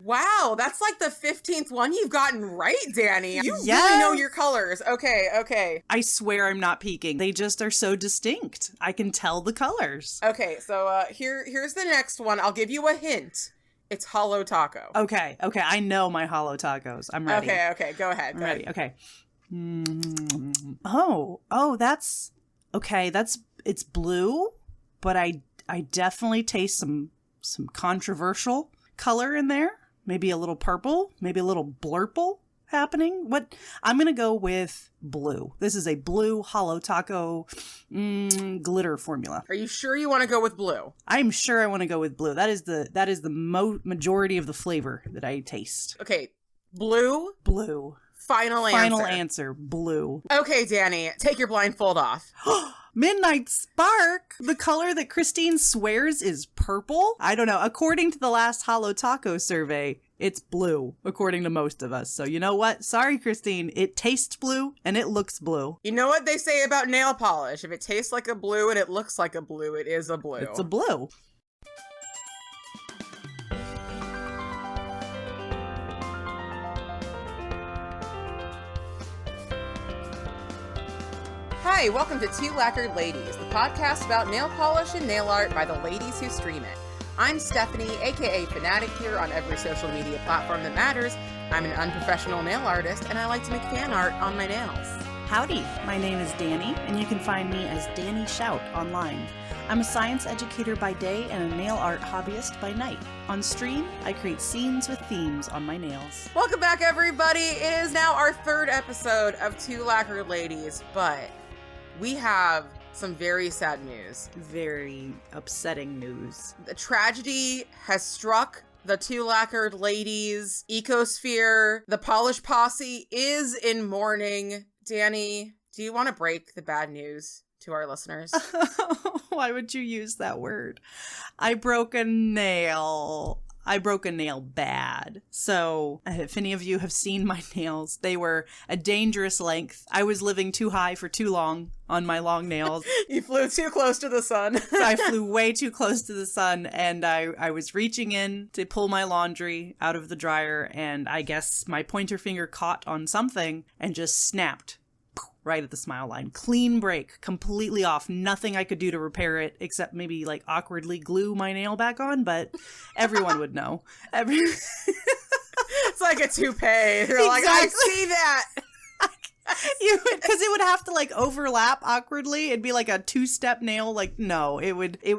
Wow, that's like the 15th one you've gotten right, Danny. You Yes. really know your colors. Okay. I swear I'm not peeking. They just are so distinct. I can tell the colors. Okay, so here's the next one. I'll give you a hint. It's hollow taco. Okay. I know my hollow tacos. I'm ready. Okay, go ahead. I'm ready. Okay. Oh, that's okay. It's blue, but I definitely taste some controversial color in there. Maybe a little purple, maybe a little blurple happening. I'm gonna go with blue. This is a blue hollow taco glitter formula. Are you sure you want to go with blue? I'm sure I want to go with blue. That is the majority of the flavor that I taste. Okay, blue. Final answer, blue. Okay, Danny, take your blindfold off. Midnight Spark, the color that Christine swears is purple? I don't know. According to the last Hollow Taco survey, it's blue, according to most of us. So you know what? Sorry, Christine. It tastes blue and it looks blue. You know what they say about nail polish? If it tastes like a blue and it looks like a blue, it is a blue. It's a blue. Hi, welcome to Two Lacquered Ladies, the podcast about nail polish and nail art by the ladies who stream it. I'm Stephanie, aka Fanatic, here on every social media platform that matters. I'm an unprofessional nail artist, and I like to make fan art on my nails. Howdy, my name is Danny, and you can find me as Danny Shout online. I'm a science educator by day and a nail art hobbyist by night. On stream, I create scenes with themes on my nails. Welcome back, everybody. It is now our third episode of Two Lacquered Ladies, but we have some very sad news. Very upsetting news. The tragedy has struck the Two Lacquered Ladies ecosphere. The Polish Posse is in mourning. Danny, do you want to break the bad news to our listeners? Why would you use that word? I broke a nail. I broke a nail bad. So if any of you have seen my nails, they were a dangerous length. I was living too high for too long on my long nails. You flew too close to the sun. I flew way too close to the sun, and I was reaching in to pull my laundry out of the dryer, and I guess my pointer finger caught on something and just snapped. Right at the smile line. Clean break. Completely off. Nothing I could do to repair it except maybe like awkwardly glue my nail back on, but everyone would know. It's like a toupee. You're like, I see that. Because it would have to like overlap awkwardly. It'd be like a two-step nail. Like, no,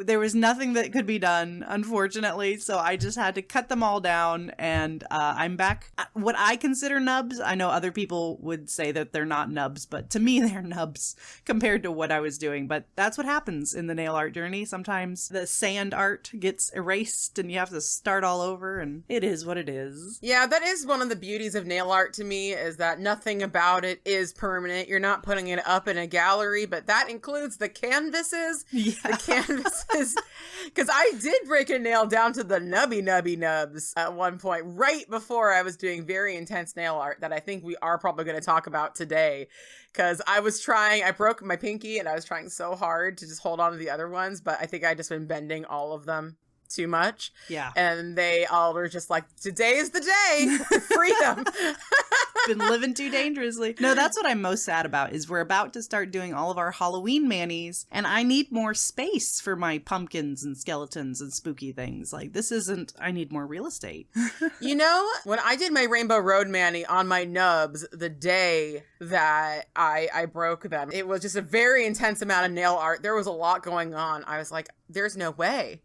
there was nothing that could be done, unfortunately. So I just had to cut them all down, and I'm back. What I consider nubs, I know other people would say that they're not nubs, but to me, they're nubs compared to what I was doing. But that's what happens in the nail art journey. Sometimes the sand art gets erased and you have to start all over, and it is what it is. Yeah, that is one of the beauties of nail art to me, is that nothing about it is permanent. You're not putting it up in a gallery, but that includes the canvases. Yeah. The canvases. Because I did break a nail down to the nubby nubs at one point, right before I was doing very intense nail art that I think we are probably going to talk about today. Because I broke my pinky and I was trying so hard to just hold on to the other ones, but I think I just been bending all of them too much. Yeah. And they all were just like, today is the day. Freedom. Been living too dangerously. No, that's what I'm most sad about, is we're about to start doing all of our Halloween manis, and I need more space for my pumpkins and skeletons and spooky things. Like, I need more real estate. You know, when I did my Rainbow Road mani on my nubs the day that I broke them, it was just a very intense amount of nail art. There was a lot going on. I was like, there's no way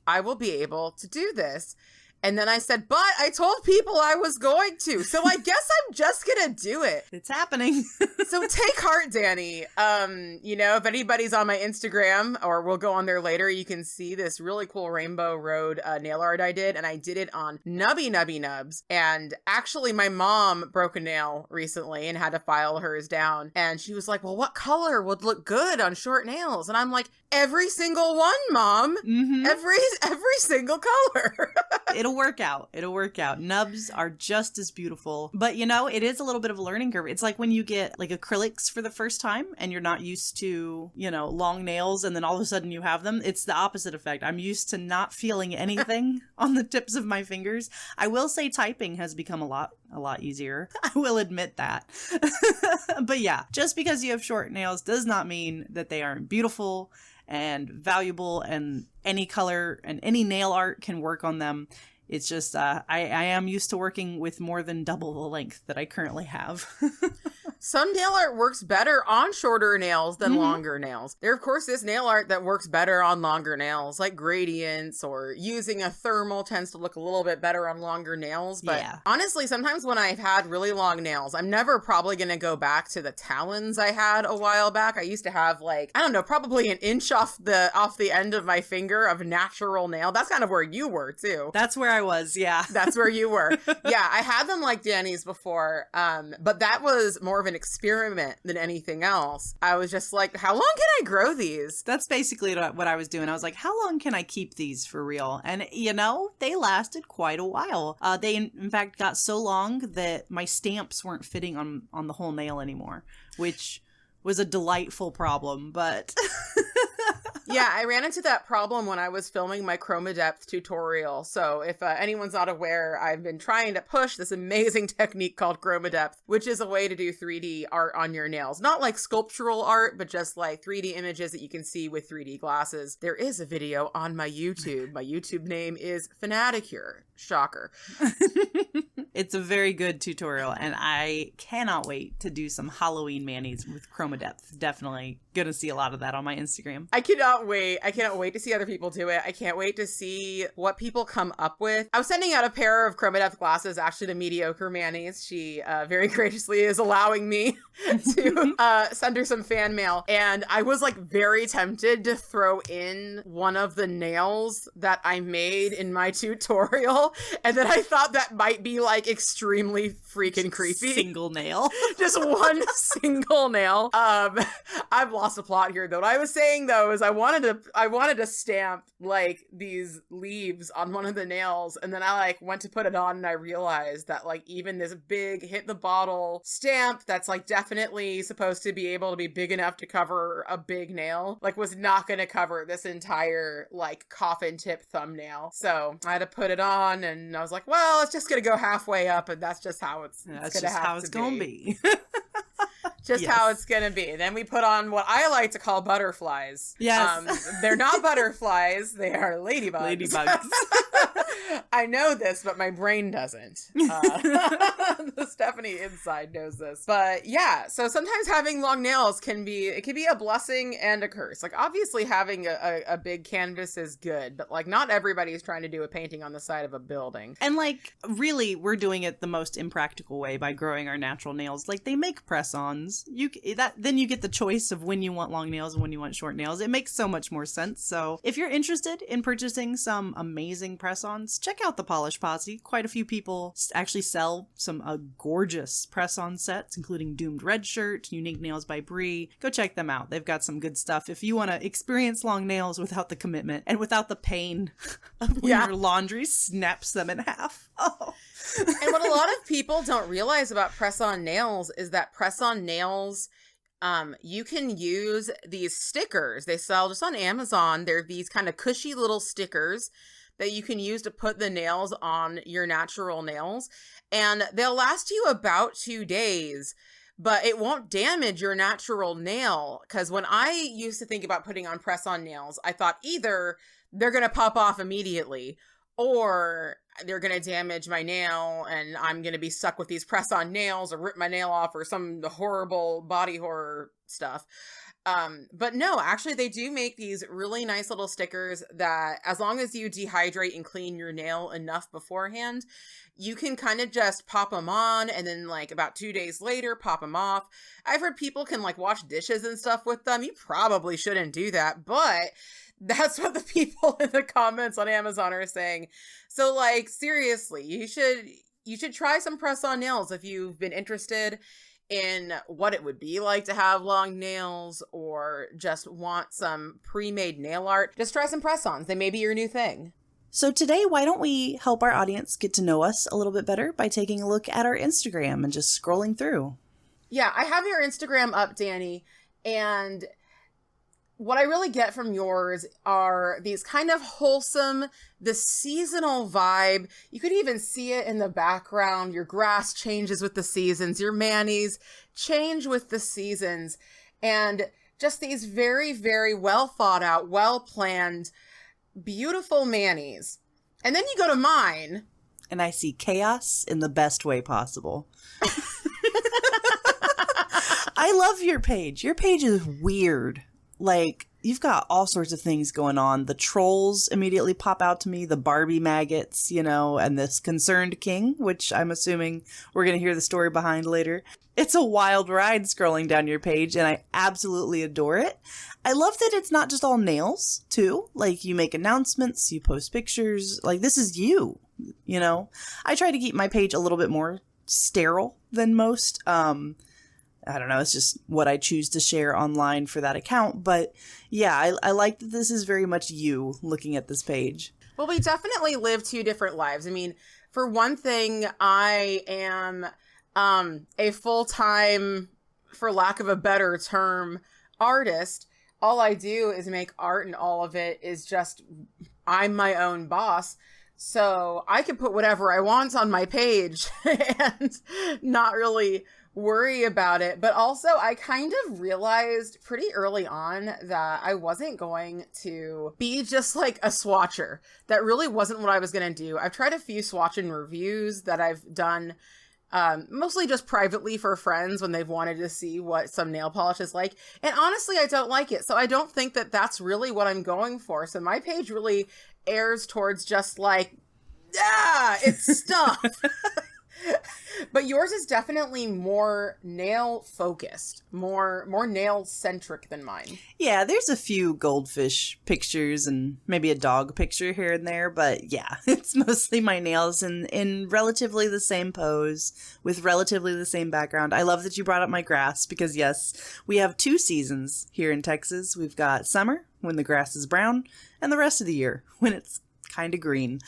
I will be able to do this. And then I said, but I told people I was going to, so I guess I'm just gonna do it. It's happening. So take heart, Danny. If anybody's on my Instagram, or we'll go on there later, you can see this really cool Rainbow Road nail art I did, and I did it on nubby nubs. And actually, my mom broke a nail recently and had to file hers down. And she was like, well, what color would look good on short nails? And I'm like, Every single one, Mom. Mm-hmm. Every single color. It'll work out. It'll work out. Nubs are just as beautiful. But, you know, it is a little bit of a learning curve. It's like when you get like acrylics for the first time and you're not used to, you know, long nails and then all of a sudden you have them. It's the opposite effect. I'm used to not feeling anything on the tips of my fingers. I will say typing has become a lot easier. I will admit that. But yeah, just because you have short nails does not mean that they aren't beautiful and valuable, and any color and any nail art can work on them. It's just, I am used to working with more than double the length that I currently have. Some nail art works better on shorter nails than longer nails. There, of course, is nail art that works better on longer nails, like gradients or using a thermal tends to look a little bit better on longer nails. But honestly, sometimes when I've had really long nails, I'm never probably going to go back to the talons I had a while back. I used to have like, I don't know, probably an inch off the end of my finger of natural nail. That's kind of where you were too. That's where I was, yeah. That's where you were. Yeah, I had them like Danny's before, but that was more of an experiment than anything else. I was just like, how long can I grow these? That's basically what I was doing. I was like, how long can I keep these for real? And, you know, they lasted quite a while. They, in fact, got so long that my stamps weren't fitting on the whole nail anymore, which was a delightful problem, but... Yeah, I ran into that problem when I was filming my Chroma Depth tutorial. So if anyone's not aware, I've been trying to push this amazing technique called Chroma Depth, which is a way to do 3D art on your nails. Not like sculptural art, but just like 3D images that you can see with 3D glasses. There is a video on my YouTube. My YouTube name is Fanaticure. Shocker. It's a very good tutorial, and I cannot wait to do some Halloween manis with Chroma Depth. Definitely gonna see a lot of that on my Instagram. I cannot wait. I cannot wait to see other people do it. I can't wait to see what people come up with. I was sending out a pair of Chroma Depth glasses actually to Mediocre Manis. She very graciously is allowing me to send her some fan mail. And I was like very tempted to throw in one of the nails that I made in my tutorial. And then I thought that might be like extremely freaking creepy. Single nail. Just one single nail. I've lost the plot here though. What I was saying though is I wanted to stamp like these leaves on one of the nails, and then I like went to put it on and I realized that like even this big hit the bottle stamp that's like definitely supposed to be able to be big enough to cover a big nail like was not going to cover this entire like coffin tip thumbnail. So I had to put it on and I was like, well, it's just going to go halfway up and that's just how it's going to have how it's going to be. Just how it's gonna be. Then we put on what I like to call butterflies. Yes. They're not butterflies. They are ladybugs. Ladybugs. I know this, but my brain doesn't. Stephanie inside knows this. But yeah, so sometimes having long nails can be a blessing and a curse. Like obviously having a big canvas is good, but like not everybody's trying to do a painting on the side of a building. And like really we're doing it the most impractical way by growing our natural nails. Like they make press-ons. Then you get the choice of when you want long nails and when you want short nails. It makes so much more sense. So if you're interested in purchasing some amazing press-ons, check out the Polish Posse. Quite a few people actually sell some gorgeous press-on sets, including Doomed Red Shirt, Unique Nails by Brie. Go check them out. They've got some good stuff. If you want to experience long nails without the commitment and without the pain of when your laundry snaps them in half. Oh. And what a lot of people don't realize about press-on nails is that press-on nails, you can use these stickers. They sell just on Amazon. They're these kind of cushy little stickers that you can use to put the nails on your natural nails. And they'll last you about 2 days, but it won't damage your natural nail. Because when I used to think about putting on press-on nails, I thought either they're going to pop off immediately or they're going to damage my nail and I'm going to be stuck with these press-on nails or rip my nail off or some horrible body horror stuff. But no, actually they do make these really nice little stickers that as long as you dehydrate and clean your nail enough beforehand, you can kind of just pop them on and then like about 2 days later, pop them off. I've heard people can like wash dishes and stuff with them. You probably shouldn't do that, but that's what the people in the comments on Amazon are saying. So like, seriously, you should try some press-on nails if you've been interested in what it would be like to have long nails or just want some pre-made nail art, just try some press-ons. They may be your new thing. So today, why don't we help our audience get to know us a little bit better by taking a look at our Instagram and just scrolling through. Yeah, I have your Instagram up, Danny, and what I really get from yours are these kind of wholesome, the seasonal vibe. You could even see it in the background. Your grass changes with the seasons. Your manis change with the seasons. And just these very, very well thought out, well planned, beautiful manis. And then you go to mine. And I see chaos in the best way possible. I love your page. Your page is weird. Like, you've got all sorts of things going on. The trolls immediately pop out to me, the Barbie maggots, you know, and this concerned king, which I'm assuming we're going to hear the story behind later. It's a wild ride scrolling down your page, and I absolutely adore it. I love that it's not just all nails, too. Like, you make announcements, you post pictures. Like, this is you, you know? I try to keep my page a little bit more sterile than most. I don't know, it's just what I choose to share online for that account. But yeah, I like that this is very much you looking at this page. Well, we definitely live two different lives. I mean, for one thing, I am a full-time, for lack of a better term, artist. All I do is make art, and all of it is just, I'm my own boss. So I can put whatever I want on my page and not really worry about it. But also, I kind of realized pretty early on that I wasn't going to be just like a swatcher. That really wasn't what I was going to do. I've tried a few swatch and reviews that I've done mostly just privately for friends when they've wanted to see what some nail polish is like. And honestly, I don't like it. So I don't think that that's really what I'm going for. So my page really airs towards just like, it's stuff. But yours is definitely more nail focused, more nail centric than mine. Yeah, there's a few goldfish pictures and maybe a dog picture here and there, but yeah, it's mostly my nails in relatively the same pose with relatively the same background. I love that you brought up my grass because yes, we have 2 seasons here in Texas. We've got summer when the grass is brown and the rest of the year when it's kind of green.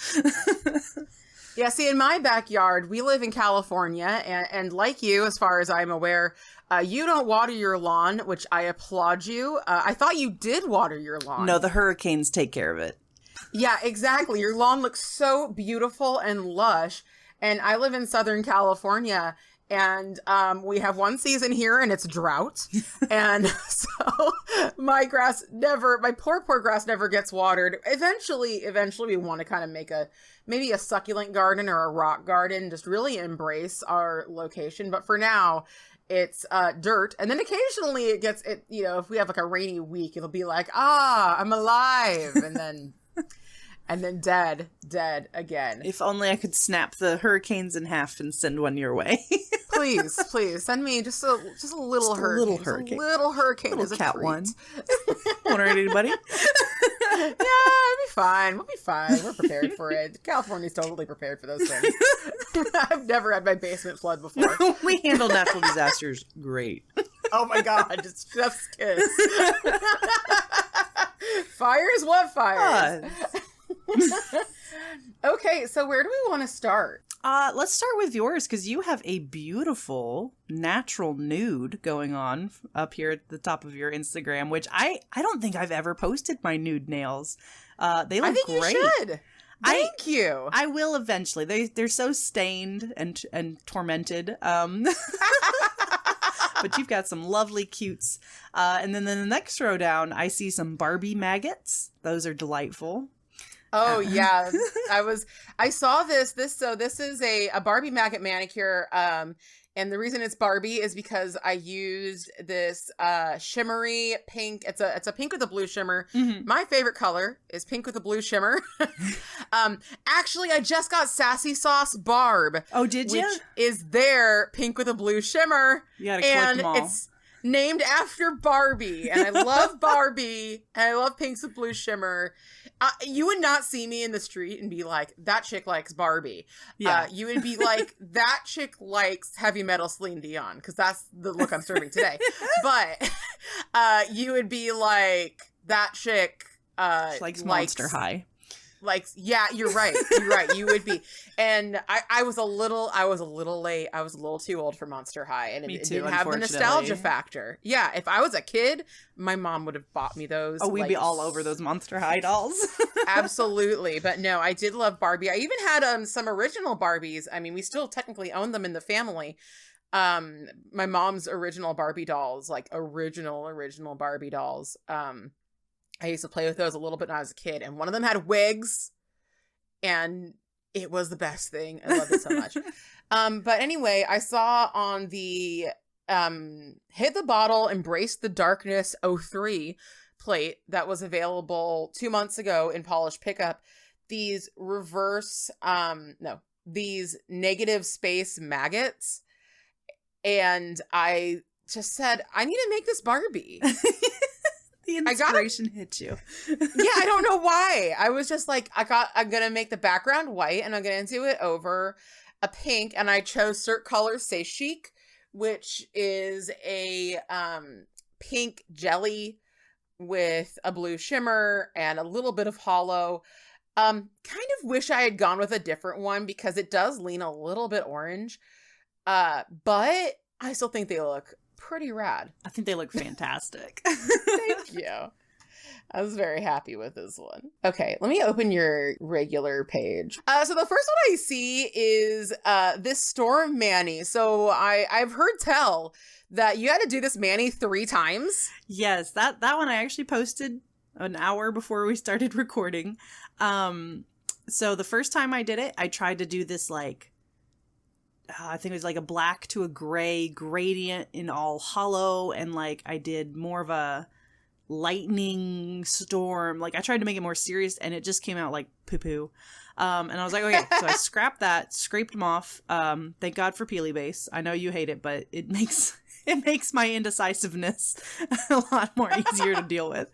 Yeah, see, in my backyard, we live in California, and like you, as far as I'm aware, you don't water your lawn, which I applaud you. I thought you did water your lawn. No, the hurricanes take care of it. Yeah, exactly. Your lawn looks so beautiful and lush, and I live in Southern California, and we have one season here, and it's drought, and so my poor grass never gets watered. Eventually, we want to kind of make maybe a succulent garden or a rock garden, just really embrace our location. But for now, it's dirt. And then occasionally it gets, if we have like a rainy week, it'll be like, I'm alive. And then dead again. If only I could snap the hurricanes in half and send one your way. Please send me just a little hurricane. A little hurricane little as a cat treat. One. Won't hurt anybody. Yeah, it'll be fine. We'll be fine. We're prepared for it. California's totally prepared for those things. I've never had my basement flood before. We handle natural disasters great. Oh my God, it's just kiss. Fires? What fires? Okay, so where do we want to start? Let's start with yours because you have a beautiful natural nude going on up here at the top of your Instagram, which I don't think I've ever posted my nude nails. They look great. I think you should. Thank you. I will eventually. They're so stained and tormented. But you've got some lovely cutes. And then in the next row down, I see some Barbie maggots. Those are delightful. Oh yeah, I saw this is a Barbie maggot manicure, and the reason it's Barbie is because I used this shimmery pink. It's a pink with a blue shimmer. Mm-hmm. My favorite color is pink with a blue shimmer. Actually, I just got Sassy Sauce Barb. Oh, did you? Which is their pink with a blue shimmer. You gotta click them all. It's named after Barbie, and I love Barbie, and I love pinks with blue shimmer. You would not see me in the street and be like, that chick likes Barbie. Yeah. You would be like, that chick likes heavy metal Celine Dion, because that's the look I'm serving today. But you would be like, that chick She likes Monster High. Like, yeah, you're right. You're right. You would be. And I was a little late. I was a little too old for Monster High. And it didn't have the nostalgia factor. Yeah. If I was a kid, my mom would have bought me those. Oh, we'd be all over those Monster High dolls. Absolutely. But no, I did love Barbie. I even had some original Barbies. I mean, we still technically own them in the family. My mom's original Barbie dolls, like original Barbie dolls. I used to play with those a little bit when I was a kid, and one of them had wigs, and it was the best thing. I loved it so much. But anyway, I saw on the Hit the Bottle, Embrace the Darkness '03 plate that was available 2 months ago in Polished Pickup, these these negative space maggots. And I just said, I need to make this Barbie. The inspiration hit you. Yeah, I don't know why. I was just like, I'm going to make the background white and I'm going to do it over a pink. And I chose Cert Colors Say Chic, which is a pink jelly with a blue shimmer and a little bit of hollow. Kind of wish I had gone with a different one because it does lean a little bit orange. But I still think they look pretty rad. I think they look fantastic. Thank you. I was very happy with this one. Okay, let me open your regular page. So the first one I see is this Storm Mani. So I've heard tell that you had to do this Mani 3 times. Yes, that one I actually posted an hour before we started recording. So the first time I did it, I tried to do this like I think it was like a black to a gray gradient in all hollow, and like I did more of a lightning storm. Like I tried to make it more serious, and it just came out like poo-poo. And I was like, okay, so I scrapped that, scraped them off. Thank God for Peely Base. I know you hate it, but it makes my indecisiveness a lot more easier to deal with.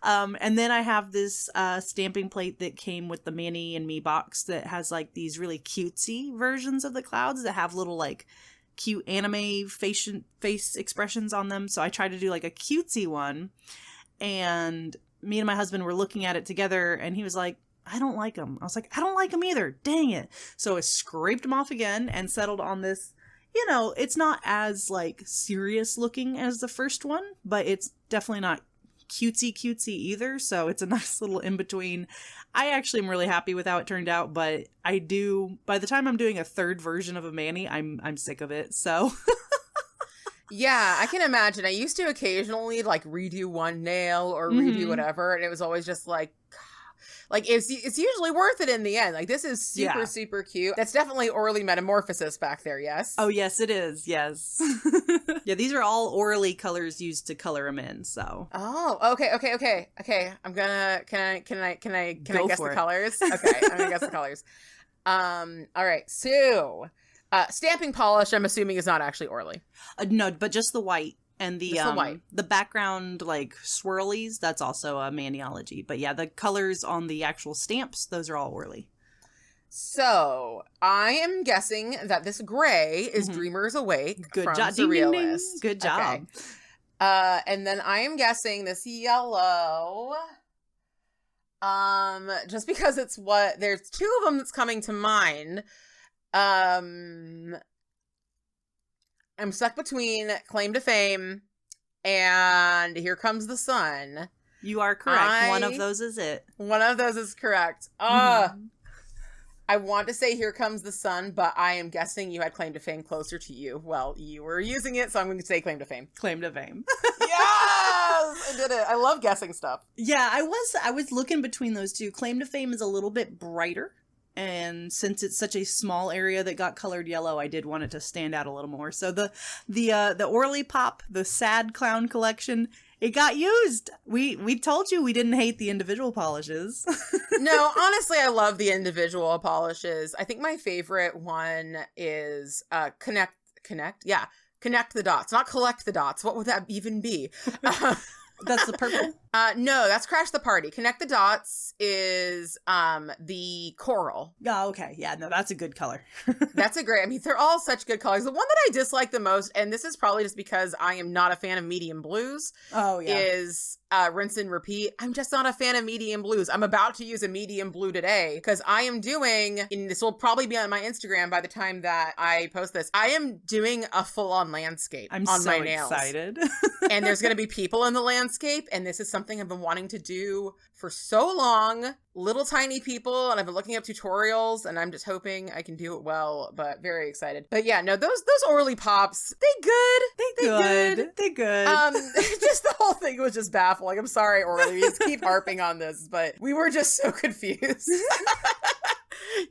And then I have this stamping plate that came with the Mani and Me box that has like these really cutesy versions of the clouds that have little like cute anime face expressions on them. So I tried to do like a cutesy one, and me and my husband were looking at it together, and he was like, I don't like them. I was like, I don't like them either. Dang it. So I scraped them off again and settled on this. You know, it's not as like serious looking as the first one, but it's definitely not cutesy either. So it's a nice little in between. I actually am really happy with how it turned out, but by the time I'm doing a third version of a Mani, I'm sick of it. So yeah, I can imagine. I used to occasionally like redo one nail or redo whatever, and it was always just like it's usually worth it in the end. Like this is super cute. That's definitely orally metamorphosis back there, yes? Oh yes, it is. Yes. Yeah, these are all orally colors used to color them in. So. Oh, okay. I'm gonna. Can I guess the colors? Okay, I'm gonna guess the colors. All right. So, stamping polish, I'm assuming is not actually orally. No, but just the white. And the background, like, swirlies, that's also a Maniology. But yeah, the colors on the actual stamps, those are all orally. So, I am guessing that this gray is Dreamers Awake from job. Surrealist. Ding. Good job. Okay. And then I am guessing this yellow, just because there's 2 of them that's coming to mind. I'm stuck between Claim to Fame and Here Comes the Sun. You are correct. One of those is it. One of those is correct. I want to say Here Comes the Sun, but I am guessing you had Claim to Fame closer to you. Well, you were using it, so I'm going to say Claim to Fame. Claim to Fame. Yes! I did it. I love guessing stuff. Yeah, I was looking between those two. Claim to Fame is a little bit brighter. And since it's such a small area that got colored yellow, I did want it to stand out a little more. So the Orly Pop, the Sad Clown collection, it got used. We told you we didn't hate the individual polishes. No, honestly, I love the individual polishes. I think my favorite one is Connect. Yeah, Connect the Dots, not Collect the Dots. What would that even be? That's the purple? No, that's Crash the Party. Connect the Dots is the coral. Oh, okay. Yeah, no, that's a good color. That's a great, I mean, they're all such good colors. The one that I dislike the most, and this is probably just because I am not a fan of medium blues, is Rinse and Repeat. I'm just not a fan of medium blues. I'm about to use a medium blue today because I am doing, and this will probably be on my Instagram by the time that I post this, I am doing a full-on landscape on my nails. I'm so excited. And there's going to be people in the landscape, and this is something I've been wanting to do for so long. Little tiny people, and I've been looking up tutorials, and I'm just hoping I can do it well, but very excited. But yeah, no, those Orly Pops, they good. They good. Just the whole thing was just baffling. I'm sorry, Orly, we just keep harping on this, but we were just so confused.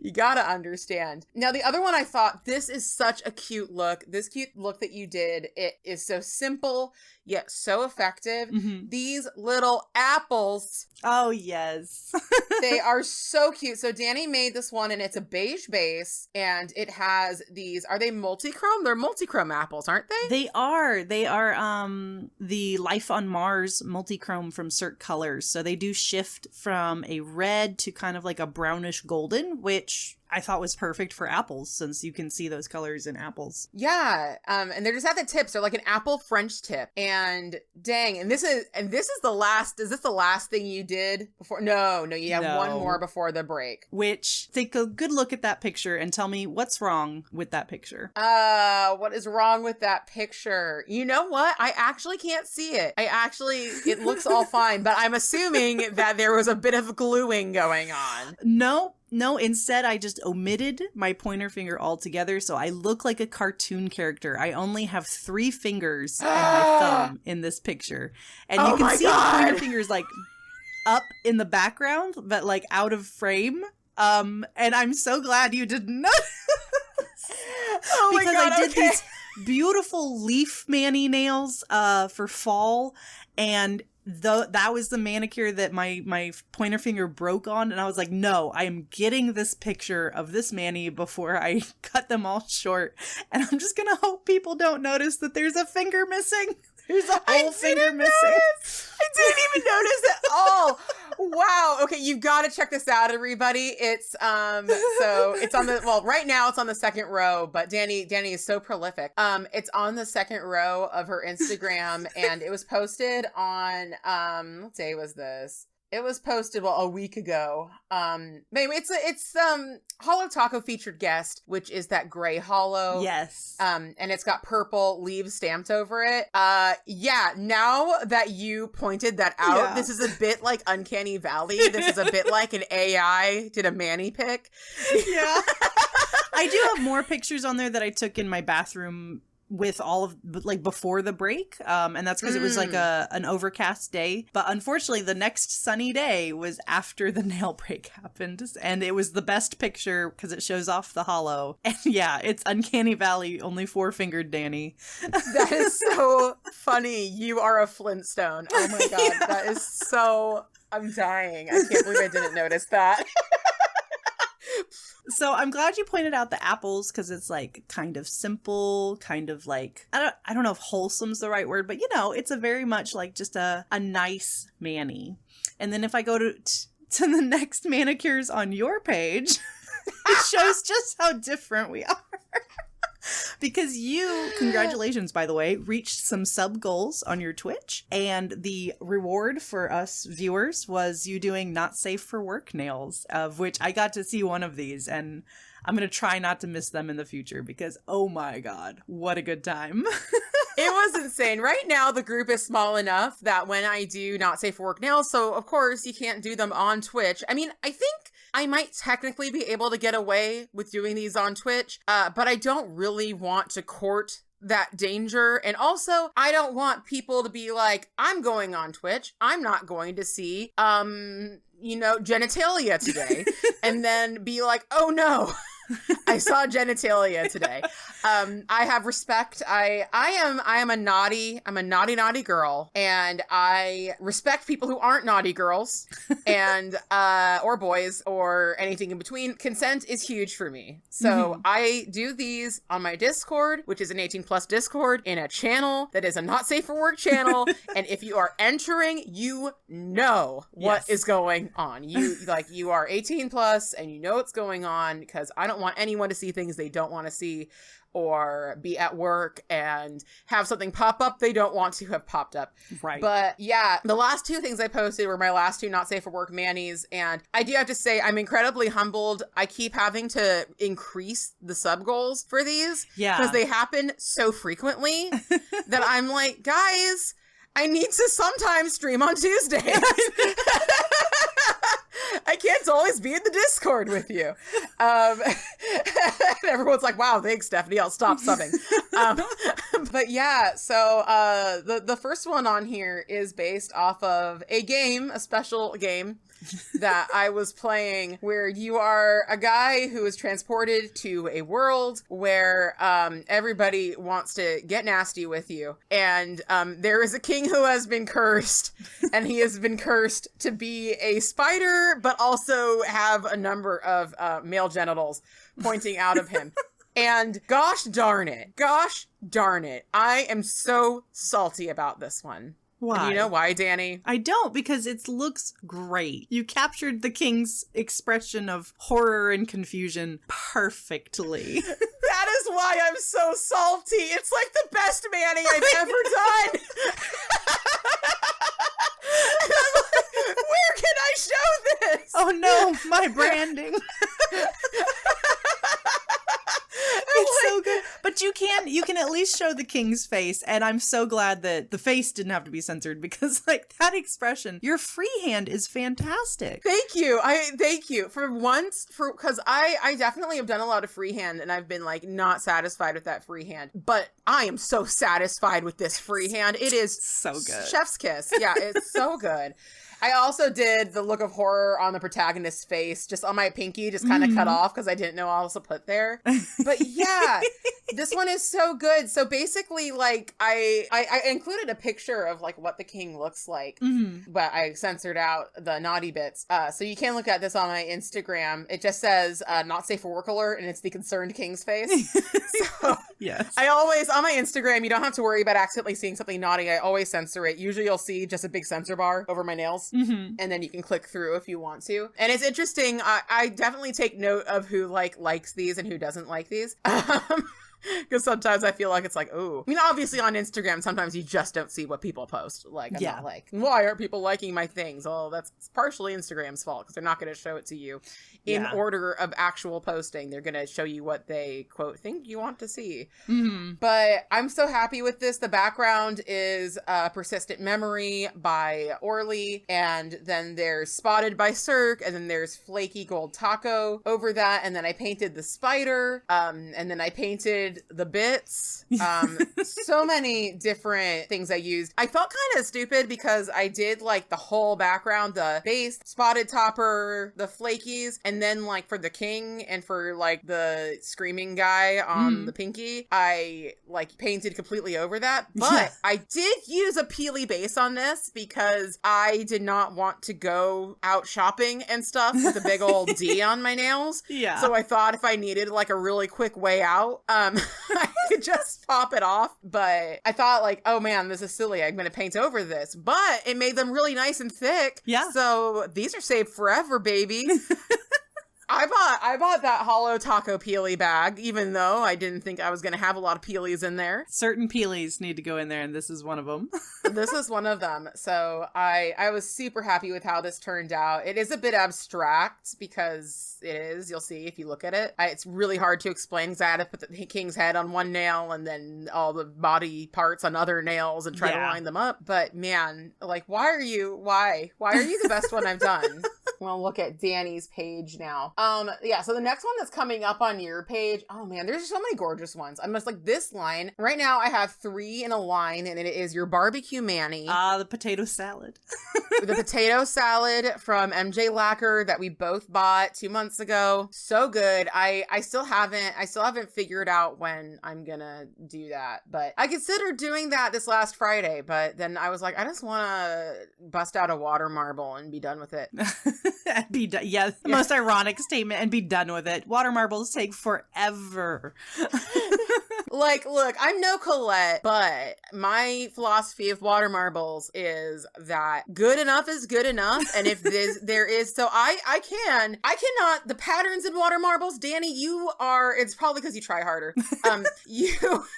You gotta understand. Now, the other one I thought, this is such a cute look. This cute look that you did, it is so simple, yet so effective. Mm-hmm. These little apples. Oh, yes. They are so cute. So Danny made this one, and it's a beige base, and it has these, are they multichrome? They're multichrome apples, aren't they? They are. They are the Life on Mars multichrome from Cert Colors. So they do shift from a red to kind of like a brownish golden, which I thought was perfect for apples since you can see those colors in apples. Yeah. And they're just at the tips. They're like an apple French tip. And dang, and this is the last, is this the last thing you did before? No, you have one more before the break. Which, take a good look at that picture and tell me what's wrong with that picture. What is wrong with that picture? You know what? I actually can't see it. It looks all fine, but I'm assuming that there was a bit of gluing going on. No, instead I just omitted my pointer finger altogether, so I look like a cartoon character. I only have 3 fingers and my thumb in this picture. And you can see the pointer fingers like up in the background, but like out of frame. And I'm so glad you didn't notice. Because I did these beautiful leaf mani nails for fall, and that was the manicure that my pointer finger broke on, and I was like, no, I am getting this picture of this mani before I cut them all short, and I'm just gonna hope people don't notice that there's a finger missing. There's a whole finger missing. I didn't even notice at all. Wow. Okay, you've got to check this out, everybody. It's so it's on the, well, right now it's on the second row, but Danny is so prolific. It's on the second row of her Instagram, and it was posted on what day was this? It was posted, well, a week ago. Maybe it's Hollow Taco featured guest, which is that gray hollow. Yes. And it's got purple leaves stamped over it. Yeah, now that you pointed that out, This is a bit like Uncanny Valley. This is a bit like an AI did a mani pick. Yeah. I do have more pictures on there that I took in my bathroom with all of, like, before the break, and that's because it was like an overcast day, but unfortunately the next sunny day was after the nail break happened, and it was the best picture because it shows off the hollow, and yeah, it's Uncanny Valley, only 4-fingered Danny. That is so funny. You are a Flintstone. Oh my god, That is so, I'm dying. I can't believe I didn't notice that. So I'm glad you pointed out the apples, because it's like kind of simple, kind of like, I don't know if wholesome's the right word, but you know, it's a very much like just a nice mani. And then if I go to the next manicures on your page, it shows just how different we are. Because you, congratulations, by the way, reached some sub goals on your Twitch. And the reward for us viewers was you doing not safe for work nails, of which I got to see one of these. And I'm going to try not to miss them in the future because, oh my God, what a good time. It was insane. Right now, the group is small enough that when I do not safe for work nails, so of course you can't do them on Twitch. I mean, I think I might technically be able to get away with doing these on Twitch, but I don't really want to court that danger. And also, I don't want people to be like, I'm going on Twitch, I'm not going to see, genitalia today, and then be like, oh no. I saw genitalia today. I have respect. I am a naughty girl, and I respect people who aren't naughty girls and or boys or anything in between. Consent is huge for me. So I do these on my Discord, which is an 18+ Discord, in a channel that is a not safe for work channel. And if you are entering, you know what is going on. You are 18+ and you know what's going on, because I don't want anyone to see things they don't want to see, or be at work and have something pop up they don't want to have popped up. Right. But yeah, the last two things I posted were my last two not safe for work manis. And I do have to say, I'm incredibly humbled. I keep having to increase the sub goals for these. Yeah. Because they happen so frequently that I'm like, guys, I need to sometimes stream on Tuesdays. I can't always be in the Discord with you. And everyone's like, wow, thanks, Stephanie. I'll stop subbing. But yeah, so the first one on here is based off of a special game that I was playing, where you are a guy who is transported to a world where everybody wants to get nasty with you. And there is a king who has been cursed, and he has been cursed to be a spider, but also have a number of male genitals pointing out of him. And gosh darn it, I am so salty about this one. Why? And you know why, Danny? I don't, because it looks great. You captured the king's expression of horror and confusion perfectly. That is why I'm so salty. It's like the best Manny I've ever done. And I'm like, where can I show this? Oh no, my branding. It's so good. But you can at least show the king's face, and I'm so glad that the face didn't have to be censored, because like that expression, your freehand is fantastic. Thank you. Thank you. Because I definitely have done a lot of freehand, and I've been like not satisfied with that freehand. But I am so satisfied with this freehand. It is so good. Chef's kiss. Yeah, it's so good. I also did the look of horror on the protagonist's face, just on my pinky, just kind of cut off because I didn't know what else to put there. But yeah, this one is so good. So basically, like, I included a picture of like what the king looks like, but I censored out the naughty bits. So you can look at this on my Instagram. It just says not safe for work alert, and it's the concerned king's face. So yes. I always, on my Instagram, you don't have to worry about accidentally seeing something naughty. I always censor it. Usually you'll see just a big censor bar over my nails. And then you can click through if you want to. And it's interesting. I definitely take note of who likes these and who doesn't like these. Because sometimes I feel like it's like, ooh. I mean, obviously on Instagram, sometimes you just don't see what people post. Like, I'm not like, why aren't people liking my things? Well, that's partially Instagram's fault, because they're not going to show it to you in order of actual posting. They're going to show you what they, quote, think you want to see. But I'm so happy with this. The background is Persistent Memory by Orly, and then there's Spotted by Cirque, and then there's Flaky Gold Taco over that, and then I painted the spider, and then I painted the bits. So many different things I used. I felt kind of stupid because I did like the whole background, the base, spotted topper, the flakies, and then like for the king and for like the screaming guy on the pinky, I like painted completely over that. But I did use a peely base on this because I did not want to go out shopping and stuff with a big old D on my nails. Yeah. So I thought if I needed like a really quick way out, I could just pop it off. But I thought like, oh man, this is silly. I'm going to paint over this. But it made them really nice and thick. Yeah. So these are saved forever, baby. I bought that hollow taco peely bag, even though I didn't think I was going to have a lot of peelies in there. Certain peelies need to go in there, and this is one of them. This is one of them. So I was super happy with how this turned out. It is a bit abstract because it is. You'll see if you look at it. It's really hard to explain because I had to put the king's head on one nail and then all the body parts on other nails and try to line them up. But man, like, why are you the best one I've done? I'm gonna look at Danny's page now. Yeah, so the next one that's coming up on your page, oh man, there's so many gorgeous ones. I'm just like, this line, right now I have 3 in a line, and it is your barbecue Manny. The potato salad. The potato salad from MJ Lacquered that we both bought 2 months ago. So good. I still haven't figured out when I'm gonna do that, but I considered doing that this last Friday, but then I was like, I just want to bust out a water marble and be done with it. Be done. Yeah, the most ironic statement, and be done with it. Water marbles take forever. Like, look, I'm no Colette, but my philosophy of water marbles is that good enough is good enough. And if there is, so I cannot, the patterns in water marbles, Danny, it's probably because you try harder.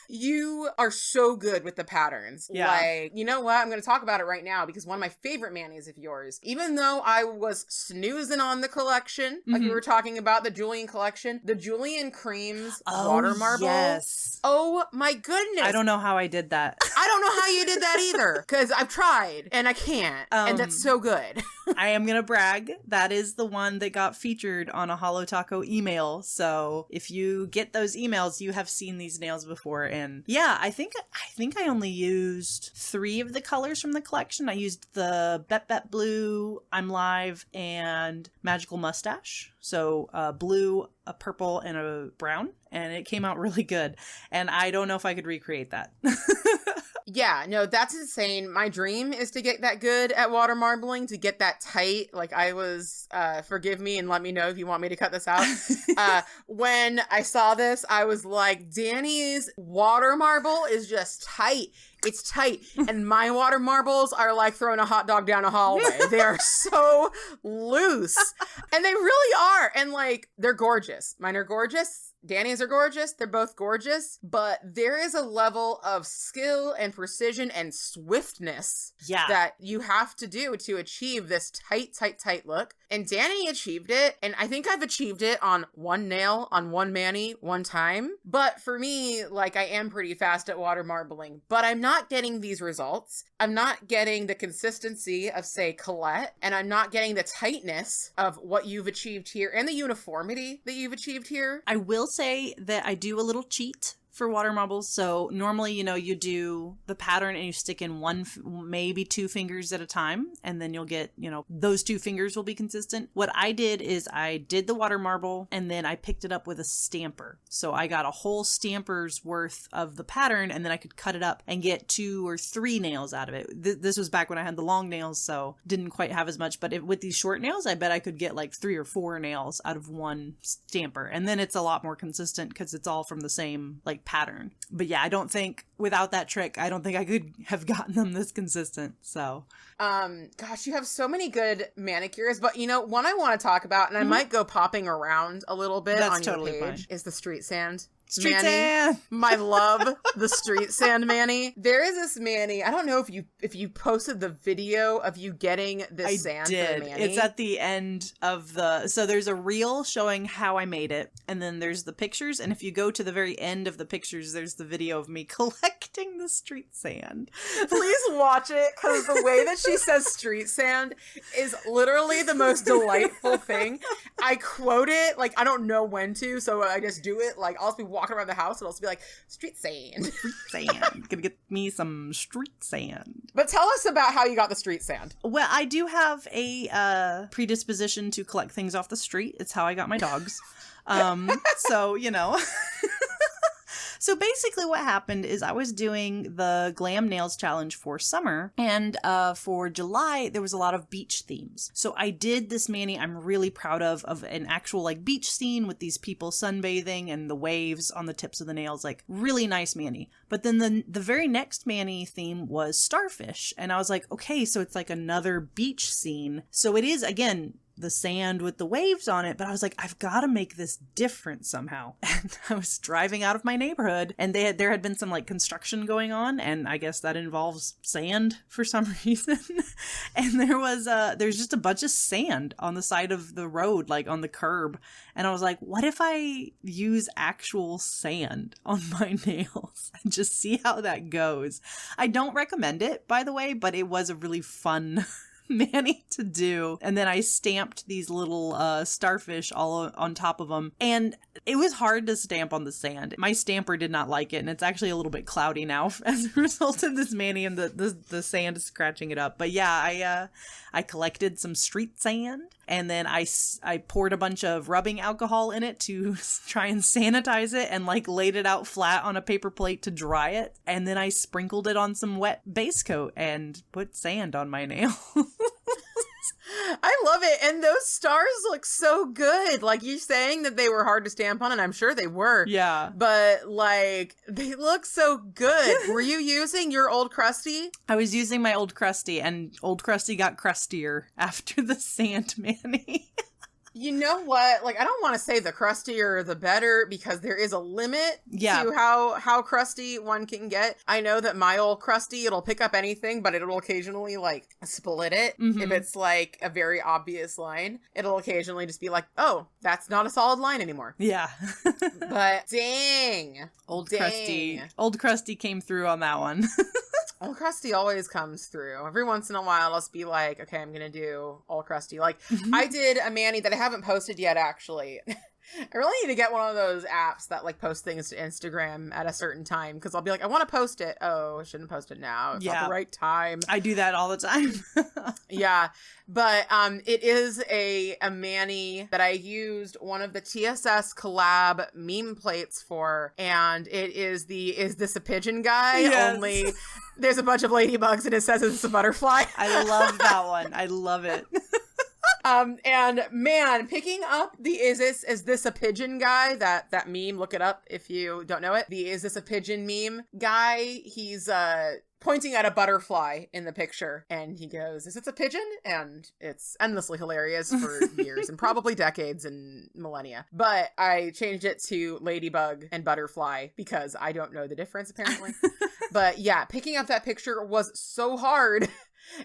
You are so good with the patterns. Yeah. Like, you know what? I'm going to talk about it right now because one of my favorite Manny's of yours, even though I was snoozing on the collection, like we were talking about the Julian collection, the Julian Creams water marble. Yes. Oh my goodness. I don't know how I did that. I don't know how you did that either, because I've tried and I can't. And that's so good. I am going to brag. That is the one that got featured on a Holo Taco email. So if you get those emails, you have seen these nails before. And yeah, I think I only used 3 of the colors from the collection. I used the Bet Bet Blue, I'm Live, and Magical Mustache. So blue, a purple, and a brown. And it came out really good. And I don't know if I could recreate that. Yeah, no, that's insane. My dream is to get that good at water marbling, to get that tight. Like I was, forgive me and let me know if you want me to cut this out. When I saw this, I was like, Danny's water marble is just tight. It's tight. And my water marbles are like throwing a hot dog down a hallway. They are so loose. And they really are. And like, they're gorgeous. Mine are gorgeous. Danny's are gorgeous. They're both gorgeous. But there is a level of skill and precision and swiftness that you have to do to achieve this tight look. And Danny achieved it. And I think I've achieved it on one nail, on one Manny, one time. But for me, like, I am pretty fast at water marbling. But I'm not getting these results. I'm not getting the consistency of, say, Colette. And I'm not getting the tightness of what you've achieved here and the uniformity that you've achieved here. I will say that I do a little cheat for water marbles. So normally, you do the pattern and you stick in one, maybe 2 fingers at a time, and then you'll get, those 2 fingers will be consistent. What I did is I did the water marble and then I picked it up with a stamper. So I got a whole stamper's worth of the pattern, and then I could cut it up and get 2 or 3 nails out of it. This was back when I had the long nails, so didn't quite have as much, but with these short nails, I bet I could get like 3 or 4 nails out of one stamper. And then it's a lot more consistent because it's all from the same like pattern. But yeah, I don't think without that trick, I don't think I could have gotten them this consistent. So gosh, you have so many good manicures, but one I want to talk about, and I might go popping around a little bit on your page, is the street sand. Street sand. My love, the street sand Manny. There is this Manny. I don't know if you posted the video of you getting this sand. I did. For Manny. It's at the end of so there's a reel showing how I made it, and then there's the pictures, and if you go to the very end of the pictures, there's the video of me collecting the street sand. Please watch it, because the way that she says street sand is literally the most delightful thing. I quote it, like, I don't know when to, so I just do it. Like, I'll just be walking around the house and I'll just be like, street sand. Street sand. Gonna get me some street sand. But tell us about how you got the street sand. Well, I do have a predisposition to collect things off the street. It's how I got my dogs. So, So basically what happened is I was doing the Glam Nails Challenge for summer, and for July, there was a lot of beach themes. So I did this Manny I'm really proud of an actual like beach scene with these people sunbathing and the waves on the tips of the nails, like really nice Manny. But then the very next Manny theme was starfish. And I was like, okay, so it's like another beach scene. So it is, again, the sand with the waves on it, but I was like, I've got to make this different somehow. And I was driving out of my neighborhood, and there had been some like construction going on, and I guess that involves sand for some reason. And there's just a bunch of sand on the side of the road, like on the curb. And I was like, what if I use actual sand on my nails and just see how that goes? I don't recommend it, by the way, but it was a really fun Manny to do. And then I stamped these little starfish all on top of them. And it was hard to stamp on the sand. My stamper did not like it, and it's actually a little bit cloudy now as a result of this Manny and the sand scratching it up. But yeah, I collected some street sand, and then I poured a bunch of rubbing alcohol in it to try and sanitize it, and like laid it out flat on a paper plate to dry it. And then I sprinkled it on some wet base coat and put sand on my nail. I love it. And those stars look so good. Like, you're saying that they were hard to stamp on, and I'm sure they were. Yeah. But, like, they look so good. Were you using your old Krusty? I was using my old Krusty, and old Krusty got crustier after the sand Manny. You know what? Like, I don't want to say the crustier the better, because there is a limit to how crusty one can get. I know that my old Krusty, it'll pick up anything, but it'll occasionally, like, split it. Mm-hmm. If it's, like, a very obvious line, it'll occasionally just be like, oh, that's not a solid line anymore. Yeah. But dang. Old Krusty came through on that one. Old Krusty always comes through. Every once in a while, I'll just be like, okay, I'm going to do Old Krusty. Like, I did a Manny that I haven't posted yet, actually. I really need to get one of those apps that, like, post things to Instagram at a certain time, because I'll be like, I want to post it. Oh, I shouldn't post it now. It's not the right time. I do that all the time. Yeah. But it is a Manny that I used one of the TSS collab meme plates for, and it is Is This a Pigeon guy? Yes. Only there's a bunch of ladybugs and it says it's a butterfly. I love that one. I love it. And man, picking up the Is This a Pigeon guy, that meme, look it up if you don't know it. The Is This a Pigeon meme guy, he's pointing at a butterfly in the picture, and he goes, is this a pigeon? And it's endlessly hilarious for years and probably decades and millennia. But I changed it to ladybug and butterfly because I don't know the difference, apparently. But yeah, picking up that picture was so hard.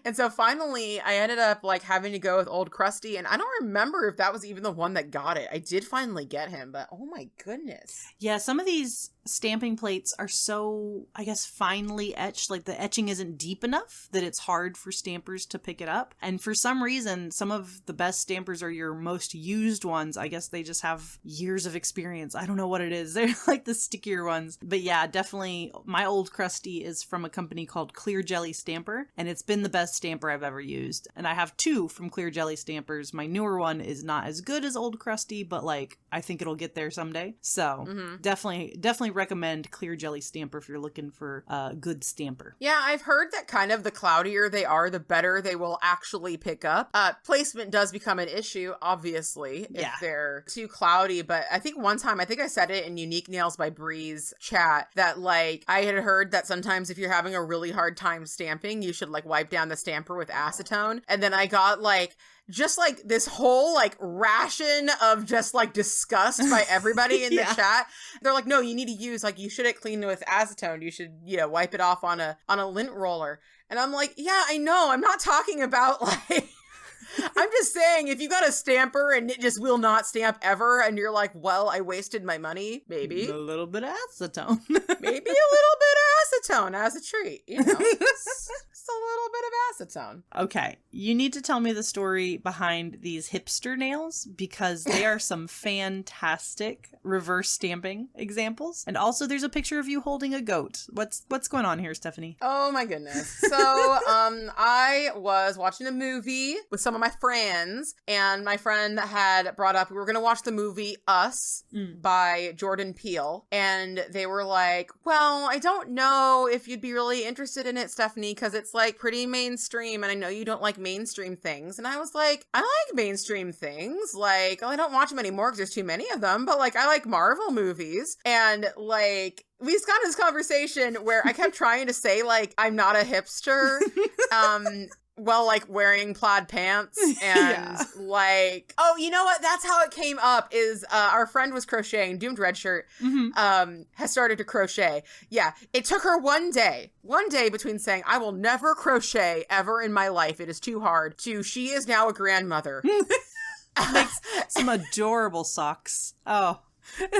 And so finally, I ended up, like, having to go with Old Krusty, and I don't remember if that was even the one that got it. I did finally get him, but oh my goodness. Yeah, some of these stamping plates are so, I guess, finely etched, like the etching isn't deep enough that it's hard for stampers to pick it up. And for some reason, some of the best stampers are your most used ones. I guess they just have years of experience. I don't know what it is. They're like the stickier ones. But yeah, definitely, my Old Krusty is from a company called Clear Jelly Stamper, and it's been the best stamper I've ever used. And I have two from Clear Jelly Stampers. My newer one is not as good as Old Krusty, but, like, I think it'll get there someday. So definitely recommend Clear Jelly Stamper if you're looking for a good stamper. Yeah, I've heard that kind of the cloudier they are, the better they will actually pick up. Placement does become an issue, obviously, if they're too cloudy. But I think one time, I think I said it in Unique Nails by Bree's chat, that, like, I had heard that sometimes if you're having a really hard time stamping, you should, like, wipe down the stamper with acetone. And then I got, like, just, like, this whole, like, ration of just, like, disgust by everybody in the chat. They're like, no, you need to use, like, you shouldn't clean with acetone. You should, wipe it off on a lint roller. And I'm like, yeah, I know. I'm not talking about, like... I'm just saying, if you got a stamper and it just will not stamp ever, and you're like, well, I wasted my money, maybe. A little bit of acetone. Maybe a little bit of acetone as a treat, Just a little bit of acetone. Okay, you need to tell me the story behind these hipster nails, because they are some fantastic reverse stamping examples. And also, there's a picture of you holding a goat. What's going on here, Stephanie? Oh my goodness. So, I was watching a movie with some of my friends, and my friend had brought up, we were going to watch the movie Us by Jordan Peele, and they were like, well, I don't know if you'd be really interested in it, Stephanie, because it's, like, pretty mainstream, and I know you don't like mainstream things. And I was like, I like mainstream things. Like, I don't watch them anymore because there's too many of them, but, like, I like Marvel movies. And, like, we just got in this conversation where I kept trying to say, like, I'm not a hipster. Well, like, wearing plaid pants and like, oh, you know what? That's how it came up, is our friend was crocheting, Doomed Red Shirt, has started to crochet. Yeah, it took her one day between saying, I will never crochet ever in my life, it is too hard, to she is now a grandmother. Makes some adorable socks. Oh.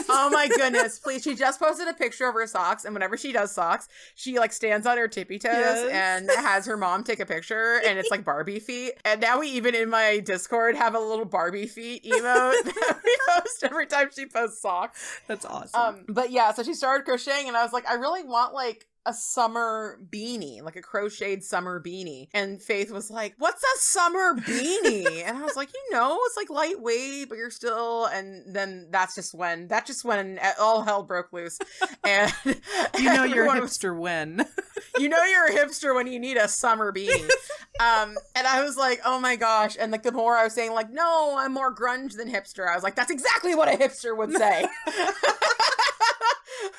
Oh my goodness, please. She just posted a picture of her socks, and whenever she does socks, she like stands on her tippy toes and has her mom take a picture, and it's like Barbie feet. And now we even in my Discord have a little Barbie feet emote that we post every time she posts socks. That's awesome. But yeah, so she started crocheting, and I was like, I really want like a summer beanie, like a crocheted summer beanie. And Faith was like, what's a summer beanie? And I was like, it's like lightweight, but you're still, and then that's just when all hell broke loose. And you're a hipster when. You're a hipster when you need a summer beanie. And I was like, oh my gosh. And like the more I was saying like, no, I'm more grunge than hipster, I was like, that's exactly what a hipster would say.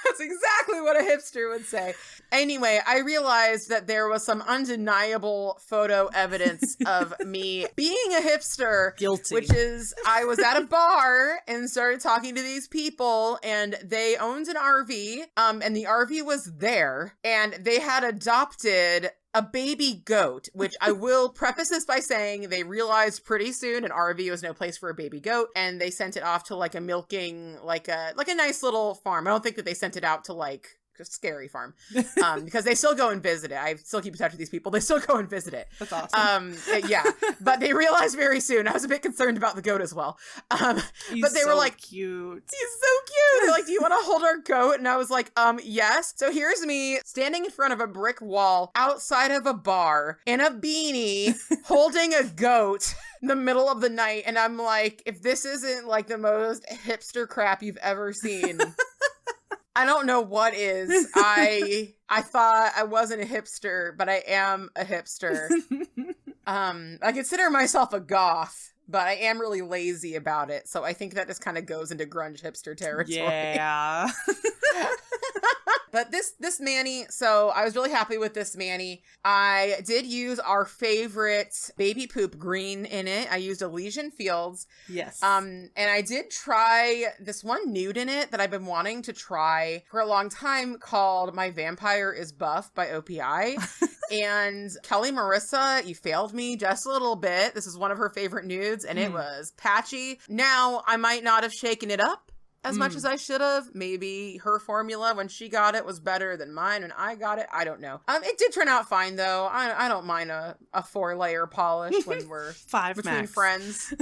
That's exactly what a hipster would say. Anyway, I realized that there was some undeniable photo evidence of me being a hipster. Guilty. Which is, I was at a bar and started talking to these people, and they owned an RV, and the RV was there, and they had adopted a baby goat, which I will preface this by saying they realized pretty soon an RV was no place for a baby goat, and they sent it off to like a milking, like a nice little farm. I don't think that they sent it out to like a scary farm, because they still go and visit it. I still keep in touch with these people. They still go and visit it. That's awesome. Yeah, but they realized very soon. I was a bit concerned about the goat as well. But they were like, cute. He's so cute. They're like, do you want to hold our goat? And I was like, yes. So here's me standing in front of a brick wall outside of a bar in a beanie holding a goat in the middle of the night. And I'm like, if this isn't like the most hipster crap you've ever seen, I don't know what is. I thought I wasn't a hipster, but I am a hipster. I consider myself a goth, but I am really lazy about it. So I think that just kind of goes into grunge hipster territory. Yeah. But this mani, so I was really happy with this mani. I did use our favorite baby poop green in it. I used Elysian Fields. Yes. And I did try this one nude in it that I've been wanting to try for a long time called My Vampire is Buff by OPI. And Kelly Marissa, you failed me just a little bit. This is one of her favorite nudes, and it was patchy. Now, I might not have shaken it up as much as I should have. Maybe her formula when she got it was better than mine when I got it. I don't know. It did turn out fine though. I don't mind a 4-layer polish when we're 5 between max. Friends.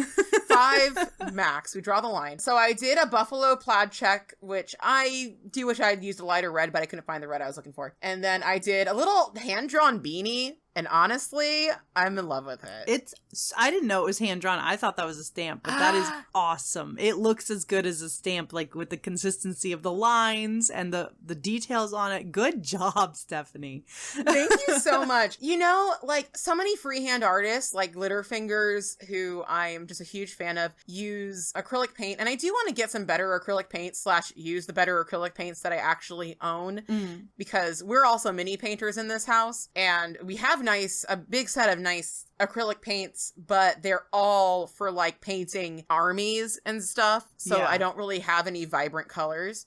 5 max. We draw the line. So I did a buffalo plaid check, which I do wish I had used a lighter red, but I couldn't find the red I was looking for. And then I did a little hand-drawn beanie. And honestly, I'm in love with it. I didn't know it was hand-drawn. I thought that was a stamp, but that is awesome. It looks as good as a stamp, like with the consistency of the lines and the details on it. Good job, Stephanie. Thank you so much. Like so many freehand artists, like Glitterfingers, who I am just a huge fan of, use acrylic paint. And I do want to get some better acrylic paint / use the better acrylic paints that I actually own, because we're also mini painters in this house, and we have a big set of nice acrylic paints, but they're all for like painting armies and stuff. So yeah. I don't really have any vibrant colors.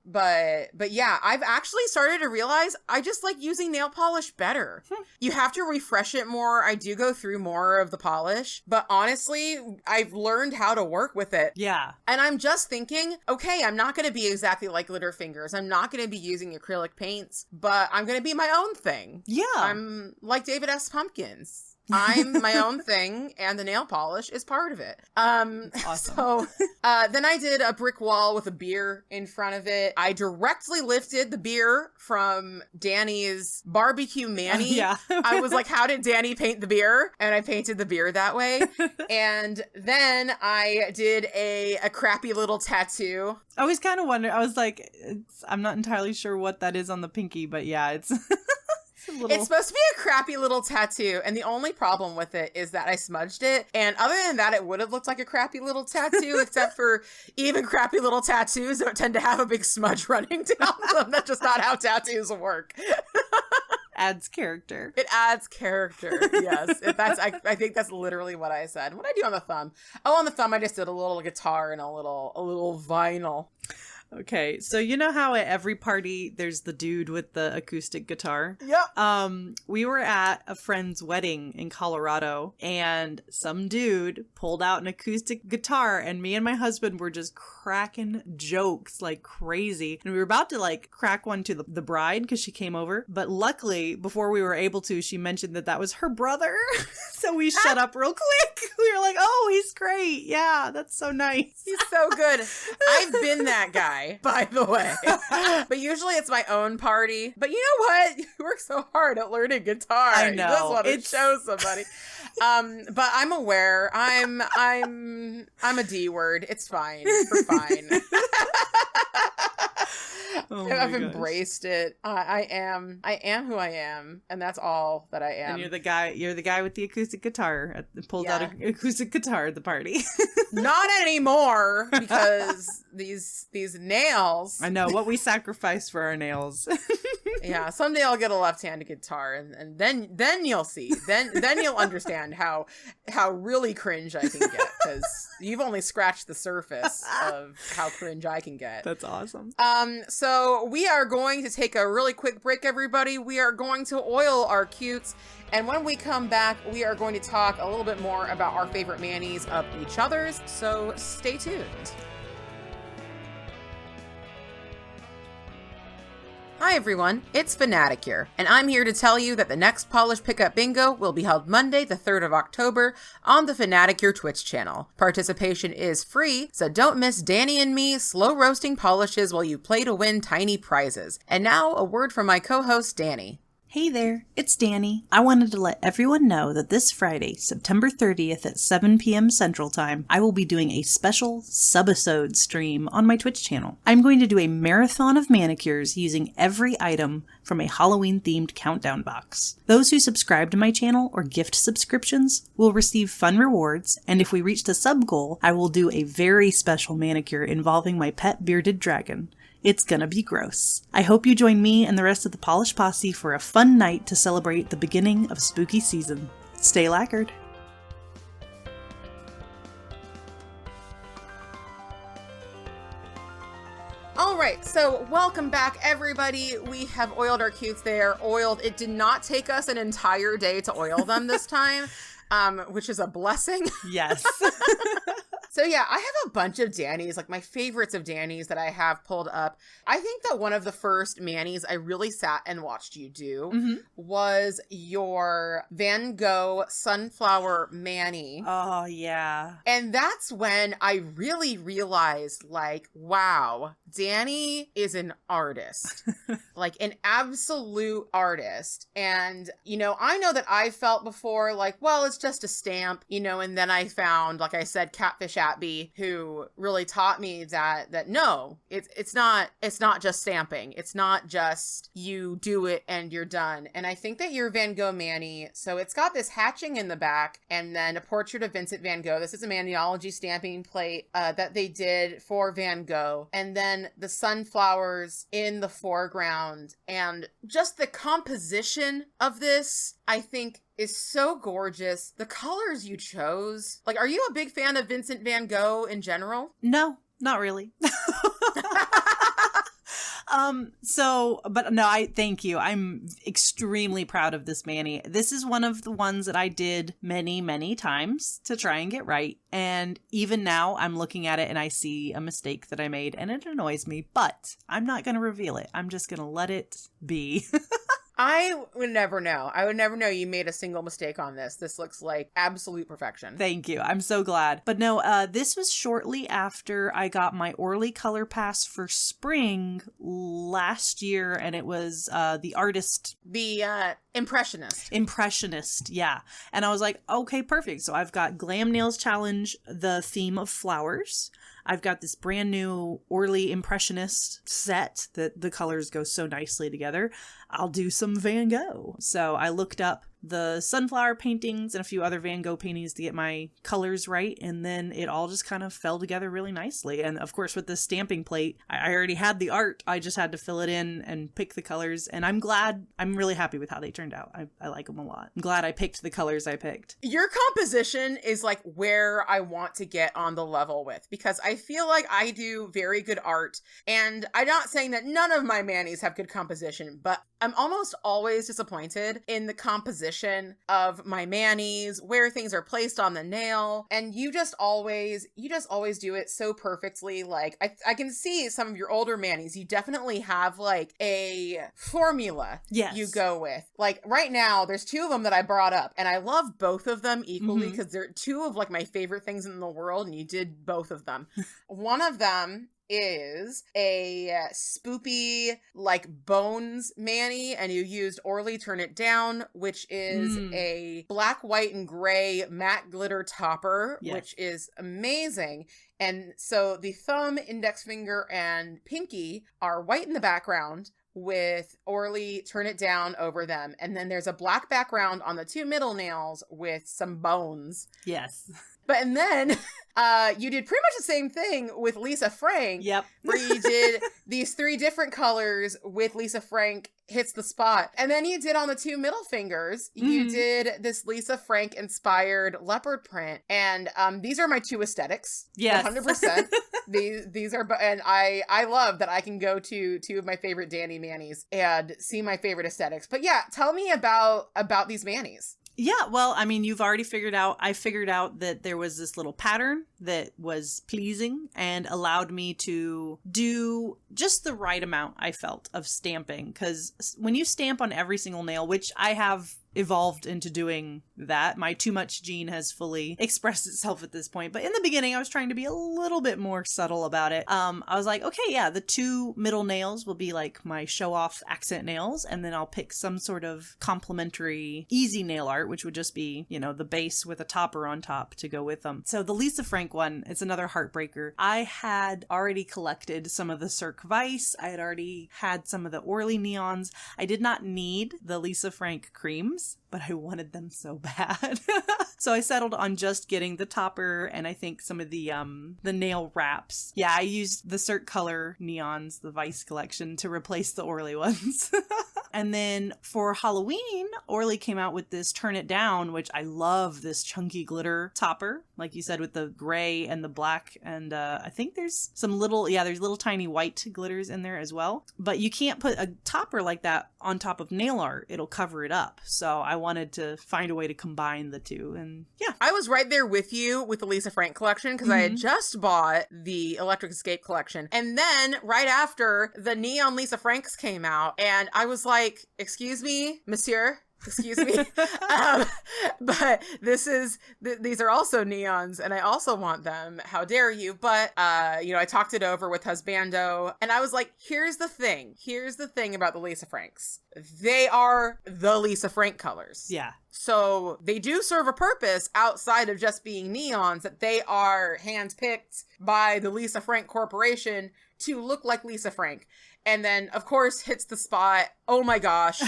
But yeah, I've actually started to realize I just like using nail polish better. You have to refresh it more. I do go through more of the polish, but honestly, I've learned how to work with it. Yeah. And I'm just thinking, okay, I'm not going to be exactly like Glitterfingers. I'm not going to be using acrylic paints, but I'm going to be my own thing. Yeah. I'm like David S. Pumpkins. I'm my own thing, and the nail polish is part of it. Awesome. So then I did a brick wall with a beer in front of it. I directly lifted the beer from Danny's barbecue mani. Yeah. I was like, how did Danny paint the beer? And I painted the beer that way. And then I did a crappy little tattoo. I was kind of wondering. I was like, I'm not entirely sure what that is on the pinky, but yeah, it's... It's supposed to be a crappy little tattoo, and the only problem with it is that I smudged it, and other than that, it would have looked like a crappy little tattoo, except for even crappy little tattoos don't tend to have a big smudge running down them. That's just not how tattoos work. Adds character. It adds character, yes. I think that's literally what I said. What did I do on the thumb? Oh, on the thumb, I just did a little guitar and a little vinyl. Okay, so you know how at every party there's the dude with the acoustic guitar? Yep. We were at a friend's wedding in Colorado, and some dude pulled out an acoustic guitar, and me and my husband were just cracking jokes like crazy. And we were about to like crack one to the bride because she came over, but luckily before we were able to, she mentioned that was her brother. So we shut up real quick. We were like, oh, he's great. Yeah, that's so nice. He's so good. I've been that guy, by the way. But usually it's my own party. But you know what? You work so hard at learning guitar. I know. You just want to show somebody. But I'm aware. I'm a D word. It's fine. We're fine. Oh I've embraced it. I am who I am, and that's all that I am. And you're the guy with the acoustic guitar. Pulled out an acoustic guitar at the party. Not anymore, because these nails. I know what we sacrifice for our nails. Yeah, someday I'll get a left-handed guitar, and then you'll see. Then you'll understand how really cringe I can get, because you've only scratched the surface of how cringe I can get. That's awesome. So we are going to take a really quick break, everybody. We are going to oil our cutes, and when we come back, we are going to talk a little bit more about our favorite manis of each other's. So stay tuned. Hi everyone, it's Fanatic here, and I'm here to tell you that the next Polish Pickup Bingo will be held Monday, the 3rd of October on the Fanatic Here Twitch channel. Participation is free, so don't miss Danny and me slow roasting polishes while you play to win tiny prizes. And now, a word from my co-host, Danny. Hey there, it's Danny. I wanted to let everyone know that this Friday, September 30th at 7 p.m. Central Time, I will be doing a special subisode stream on my Twitch channel. I'm going to do a marathon of manicures using every item from a Halloween-themed countdown box. Those who subscribe to my channel or gift subscriptions will receive fun rewards, and if we reach the sub goal, I will do a very special manicure involving my pet bearded dragon. It's gonna be gross. I hope you join me and the rest of the Polish Posse for a fun night to celebrate the beginning of spooky season. Stay lacquered. All right, so welcome back, everybody. We have oiled our cutes. They are oiled. It did not take us an entire day to oil them this time, which is a blessing. Yes. So yeah, I have a bunch of Dannies, like my favorites of Dannies that I have pulled up. I think that one of the first manis I really sat and watched you do was your Van Gogh Sunflower Mani. Oh, yeah. And that's when I really realized, like, wow, Danny is an artist, like an absolute artist. And, you know, I know that I felt before like, well, it's just a stamp, you know, and then I found, like I said, Catfish Atby, who really taught me that no, it's not just stamping. It's not just you do it and you're done. And I think that your Van Gogh Mani, so it's got this hatching in the back and then a portrait of Vincent Van Gogh. This is a Maniology stamping plate that they did for Van Gogh. And then the sunflowers in the foreground, and just the composition of this, I think, is so gorgeous. The colors you chose. Like, are you a big fan of Vincent Van Gogh in general? No, not really. But no, I thank you. I'm extremely proud of this Mani. This is one of the ones that I did many, many times to try and get right. And even now I'm looking at it and I see a mistake that I made and it annoys me, but I'm not going to reveal it. I'm just going to let it be. I would never know. I would never know you made a single mistake on this. This looks like absolute perfection. Thank you. I'm so glad. But no, this was shortly after I got my Orly Color Pass for spring last year, and it was the artist. The Impressionist. Impressionist, yeah. And I was like, okay, perfect. So I've got Glam Nails Challenge, the theme of flowers. I've got this brand new Orly Impressionist set that the colors go so nicely together. I'll do some Van Gogh. So I looked up the sunflower paintings and a few other Van Gogh paintings to get my colors right. And then it all just kind of fell together really nicely. And of course, with the stamping plate, I already had the art. I just had to fill it in and pick the colors. And I'm really happy with how they turned out. I like them a lot. I'm glad I picked the colors I picked. Your composition is like where I want to get on the level with, because I feel like I do very good art. And I'm not saying that none of my manis have good composition, but I'm almost always disappointed in the composition of my manis, where things are placed on the nail. And you just always do it so perfectly. Like I can see some of your older manis, you definitely have like a formula you go with. Like right now, there's two of them that I brought up, and I love both of them equally because they're two of like my favorite things in the world, and you did both of them. One of them is a spoopy like bones mani, and you used Orly Turn It Down, which is a black, white, and gray matte glitter topper, which is amazing. And so the thumb, index finger, and pinky are white in the background with Orly Turn It Down over them. And then there's a black background on the two middle nails with some bones. Yes. And then you did pretty much the same thing with Lisa Frank. Yep. Where you did these 3 different colors with Lisa Frank Hits the Spot. And then you did on the two middle fingers, you did this Lisa Frank inspired leopard print. And these are my two aesthetics. Yes. 100%. These are, and I love that I can go to two of my favorite Danny manis and see my favorite aesthetics. But yeah, tell me about these manis. Yeah, well, I mean, I figured out that there was this little pattern that was pleasing and allowed me to do just the right amount, I felt, of stamping. Because when you stamp on every single nail, which I have evolved into doing that. My too much gene has fully expressed itself at this point. But in the beginning, I was trying to be a little bit more subtle about it. I was like, okay, yeah, the two middle nails will be like my show off accent nails. And then I'll pick some sort of complementary easy nail art, which would just be, the base with a topper on top to go with them. So the Lisa Frank one, it's another heartbreaker. I had already collected some of the Cirque Vice. I had already had some of the Orly neons. I did not need the Lisa Frank creams, but I wanted them so bad. So I settled on just getting the topper and I think some of the nail wraps. Yeah, I used the Cirque Color neons, the Vice collection, to replace the Orly ones. And then for Halloween, Orly came out with this Turn It Down, which I love, this chunky glitter topper, like you said, with the gray and the black. And I think there's some there's little tiny white glitters in there as well. But you can't put a topper like that on top of nail art. It'll cover it up. So I wanted to find a way to combine the two. And yeah. I was right there with you with the Lisa Frank collection because I had just bought the Electric Escape collection. And then right after, the Neon Lisa Franks came out. And I was like, excuse me, monsieur? Excuse me. But these are also neons and I also want them. How dare you? But, I talked it over with Husbando and I was like, here's the thing about the Lisa Franks. They are the Lisa Frank colors. Yeah. So they do serve a purpose outside of just being neons, that they are handpicked by the Lisa Frank Corporation to look like Lisa Frank. And then, of course, Hits the Spot. Oh my gosh.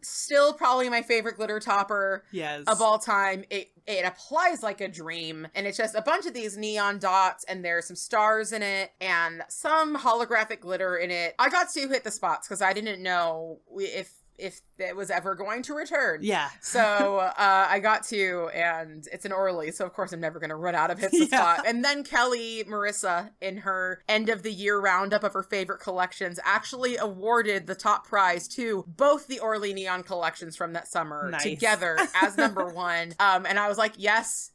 Still probably my favorite glitter topper of all time. It applies like a dream. And it's just a bunch of these neon dots and there's some stars in it and some holographic glitter in it. I got to hit the spots because I didn't know if it was ever going to return. Yeah. So I got to, and it's an Orly, so of course I'm never going to run out of Hits the Spot. And then Kelly Marissa, in her end of the year roundup of her favorite collections, actually awarded the top prize to both the Orly Neon collections from that summer together as number one. And I was like, yes,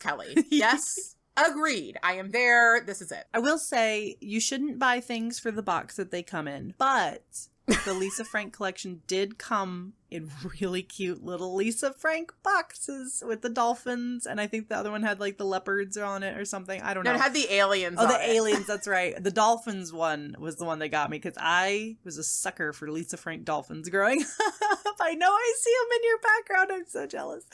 Kelly. Yes. Agreed. I am there. This is it. I will say you shouldn't buy things for the box that they come in, but the Lisa Frank collection did come in really cute little Lisa Frank boxes with the dolphins, and I think the other one had like the leopards on it or something. I don't know. No, it had the aliens. Oh, the aliens. That's right. The dolphins one was the one that got me because I was a sucker for Lisa Frank dolphins growing up. I know I see them in your background. I'm so jealous.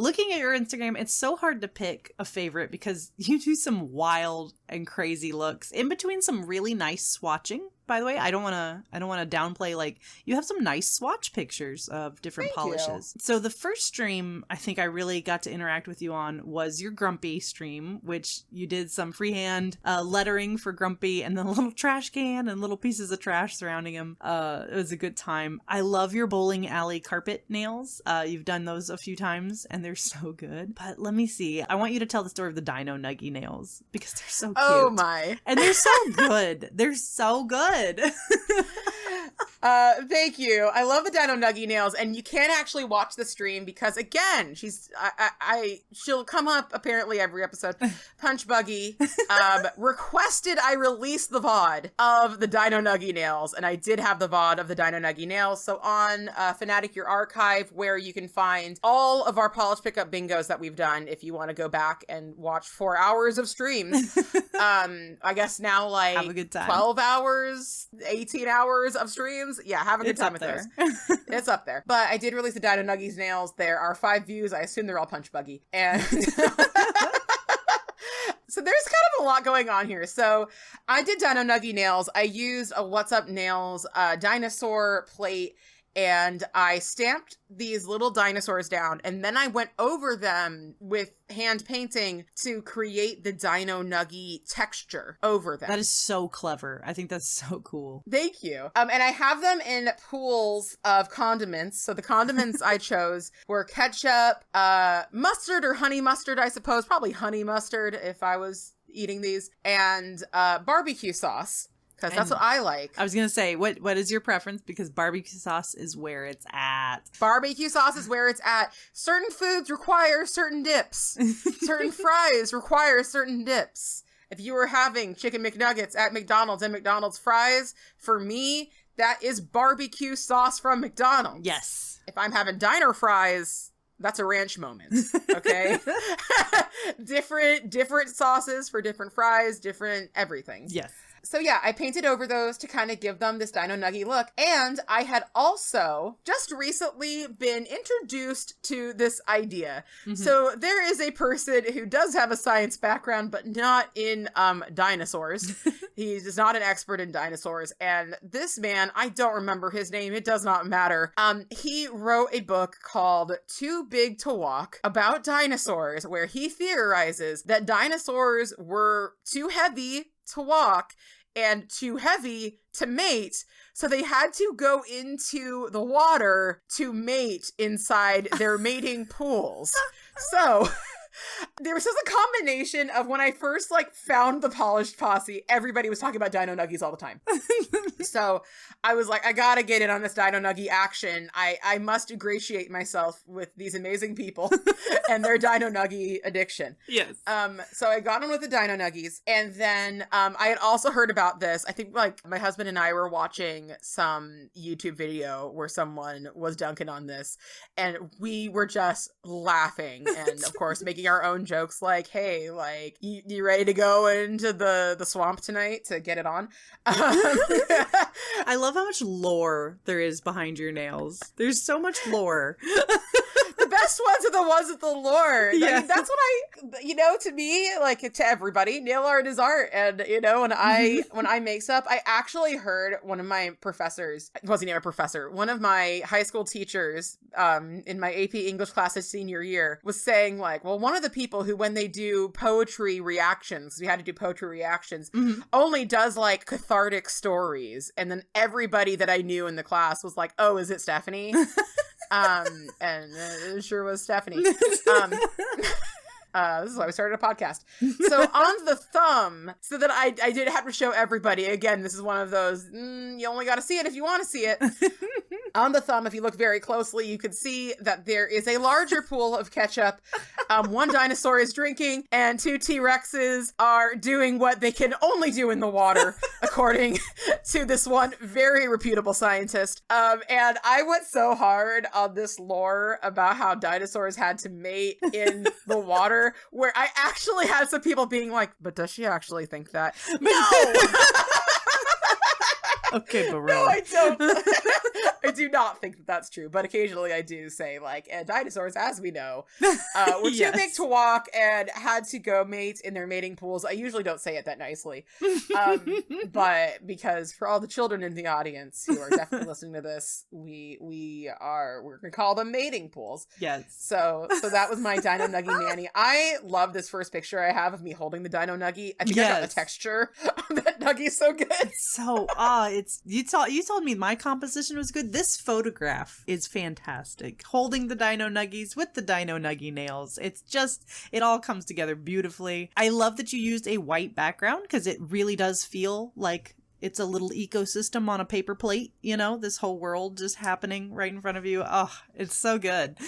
Looking at your Instagram, it's so hard to pick a favorite because you do some wild and crazy looks in between some really nice swatching. by the way. I don't want to downplay, like, you have some nice swatch pictures of different polishes. So the first stream I think I really got to interact with you on was your Grumpy stream, which you did some freehand lettering for Grumpy and then a little trash can and little pieces of trash surrounding him. It was a good time. I love your bowling alley carpet nails. You've done those a few times and they're so good. But let me see. I want you to tell the story of the Dino Nuggy nails because they're so cute. Oh my. And they're so good. They're so good. Thank you. I love the Dino Nuggy nails, and you can't actually watch the stream because, again, she'll come up apparently every episode. Punch Buggy requested I release the VOD of the Dino Nuggy nails, and I did have the VOD of the Dino Nuggy nails. So on Fanatic Your Archive, where you can find all of our polish pickup bingos that we've done, if you want to go back and watch 4 hours of streams. I guess now like have a good time. 12 hours, 18 hours of streams. Yeah, have a good time with those. It's up there. But I did release the Dino Nuggies nails. There are 5 views. I assume they're all Punch Buggy. And so there's kind of a lot going on here. So I did Dino Nuggy nails. I used a What's Up Nails dinosaur plate, and I stamped these little dinosaurs down, and then I went over them with hand painting to create the Dino Nuggy texture over them. That is so clever. I think that's so cool. Thank you. And I have them in pools of condiments. So the condiments I chose were ketchup, mustard or honey mustard, I suppose. Probably honey mustard if I was eating these, and barbecue sauce. Because that's what I like. I was going to say, what is your preference? Because barbecue sauce is where it's at. Barbecue sauce is where it's at. Certain foods require certain dips. Certain fries require certain dips. If you were having chicken McNuggets at McDonald's and McDonald's fries, for me, that is barbecue sauce from McDonald's. Yes. If I'm having diner fries, that's a ranch moment, okay? different sauces for different fries, different everything. Yes. So yeah, I painted over those to kind of give them this Dino Nuggy look. And I had also just recently been introduced to this idea. Mm-hmm. So there is a person who does have a science background, but not in dinosaurs. He's not an expert in dinosaurs. And this man, I don't remember his name. It does not matter. He wrote a book called Too Big to Walk about dinosaurs, where he theorizes that dinosaurs were too heavy to walk and too heavy to mate, so they had to go into the water to mate inside their mating pools. So there was just a combination of when I first found the Polished Posse, everybody was talking about Dino Nuggies all the time. So I was like, I gotta get in on this Dino Nuggy action. I must ingratiate myself with these amazing people and their Dino Nuggy addiction. Yes. So I got on with the Dino Nuggies, and then I had also heard about this. I think my husband and I were watching some YouTube video where someone was dunking on this, and we were just laughing and of course making our own jokes like, hey, you ready to go into the swamp tonight to get it on? I love how much lore there is behind your nails. There's so much lore. The best ones are the ones with the lore. Yeah. I mean, that's what to me, to everybody, nail art is art. And, when I make stuff, I actually heard one of my professors, wasn't even a professor, one of my high school teachers in my AP English classes senior year was saying one of the people who, when they do poetry reactions, we had to do poetry reactions, only does cathartic stories. And then everybody that I knew in the class was like, oh, is it Stephanie? And it sure was Stephanie. This is why we started a podcast. So on the thumb, so that I did have to show everybody, again, this is one of those, you only got to see it if you want to see it. On the thumb, if you look very closely, you can see that there is a larger pool of ketchup. One dinosaur is drinking, and 2 T-Rexes are doing what they can only do in the water, according to this one very reputable scientist. And I went so hard on this lore about how dinosaurs had to mate in the water, where I actually had some people being like, but does she actually think that? No! Okay, but No, I don't. I do not think that that's true, but occasionally I do say, like, and dinosaurs, as we know, were too big to walk and had to go mate in their mating pools. I usually don't say it that nicely, but because for all the children in the audience who are definitely listening to this, we're gonna call them mating pools. Yes. So that was my Dino Nuggie Manny. I love this first picture I have of me holding the Dino Nuggie. I think I got the texture of that Nuggie so good. So, you told me my composition was good. This photograph is fantastic. Holding the Dino Nuggies with the Dino Nuggie nails. It's just, it all comes together beautifully. I love that you used a white background because it really does feel like it's a little ecosystem on a paper plate, you know, this whole world just happening right in front of you. Oh, it's so good.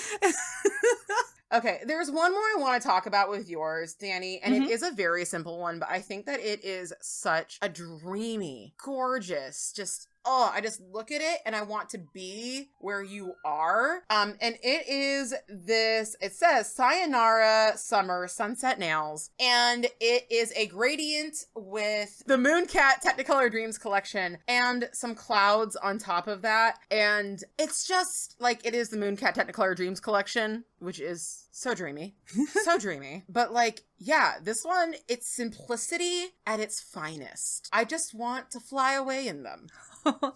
Okay, there's one more I want to talk about with yours, Danny, and it is a very simple one, but I think that it is such a dreamy, gorgeous, just, I just look at it and I want to be where you are. And it is this, it says Sayonara Summer Sunset Nails, and it is a gradient with the Mooncat Technicolor Dreams collection and some clouds on top of that. And it's just like, it is the Mooncat Technicolor Dreams collection, which is so dreamy, so dreamy. But like, yeah, this one, it's simplicity at its finest. I just want to fly away in them.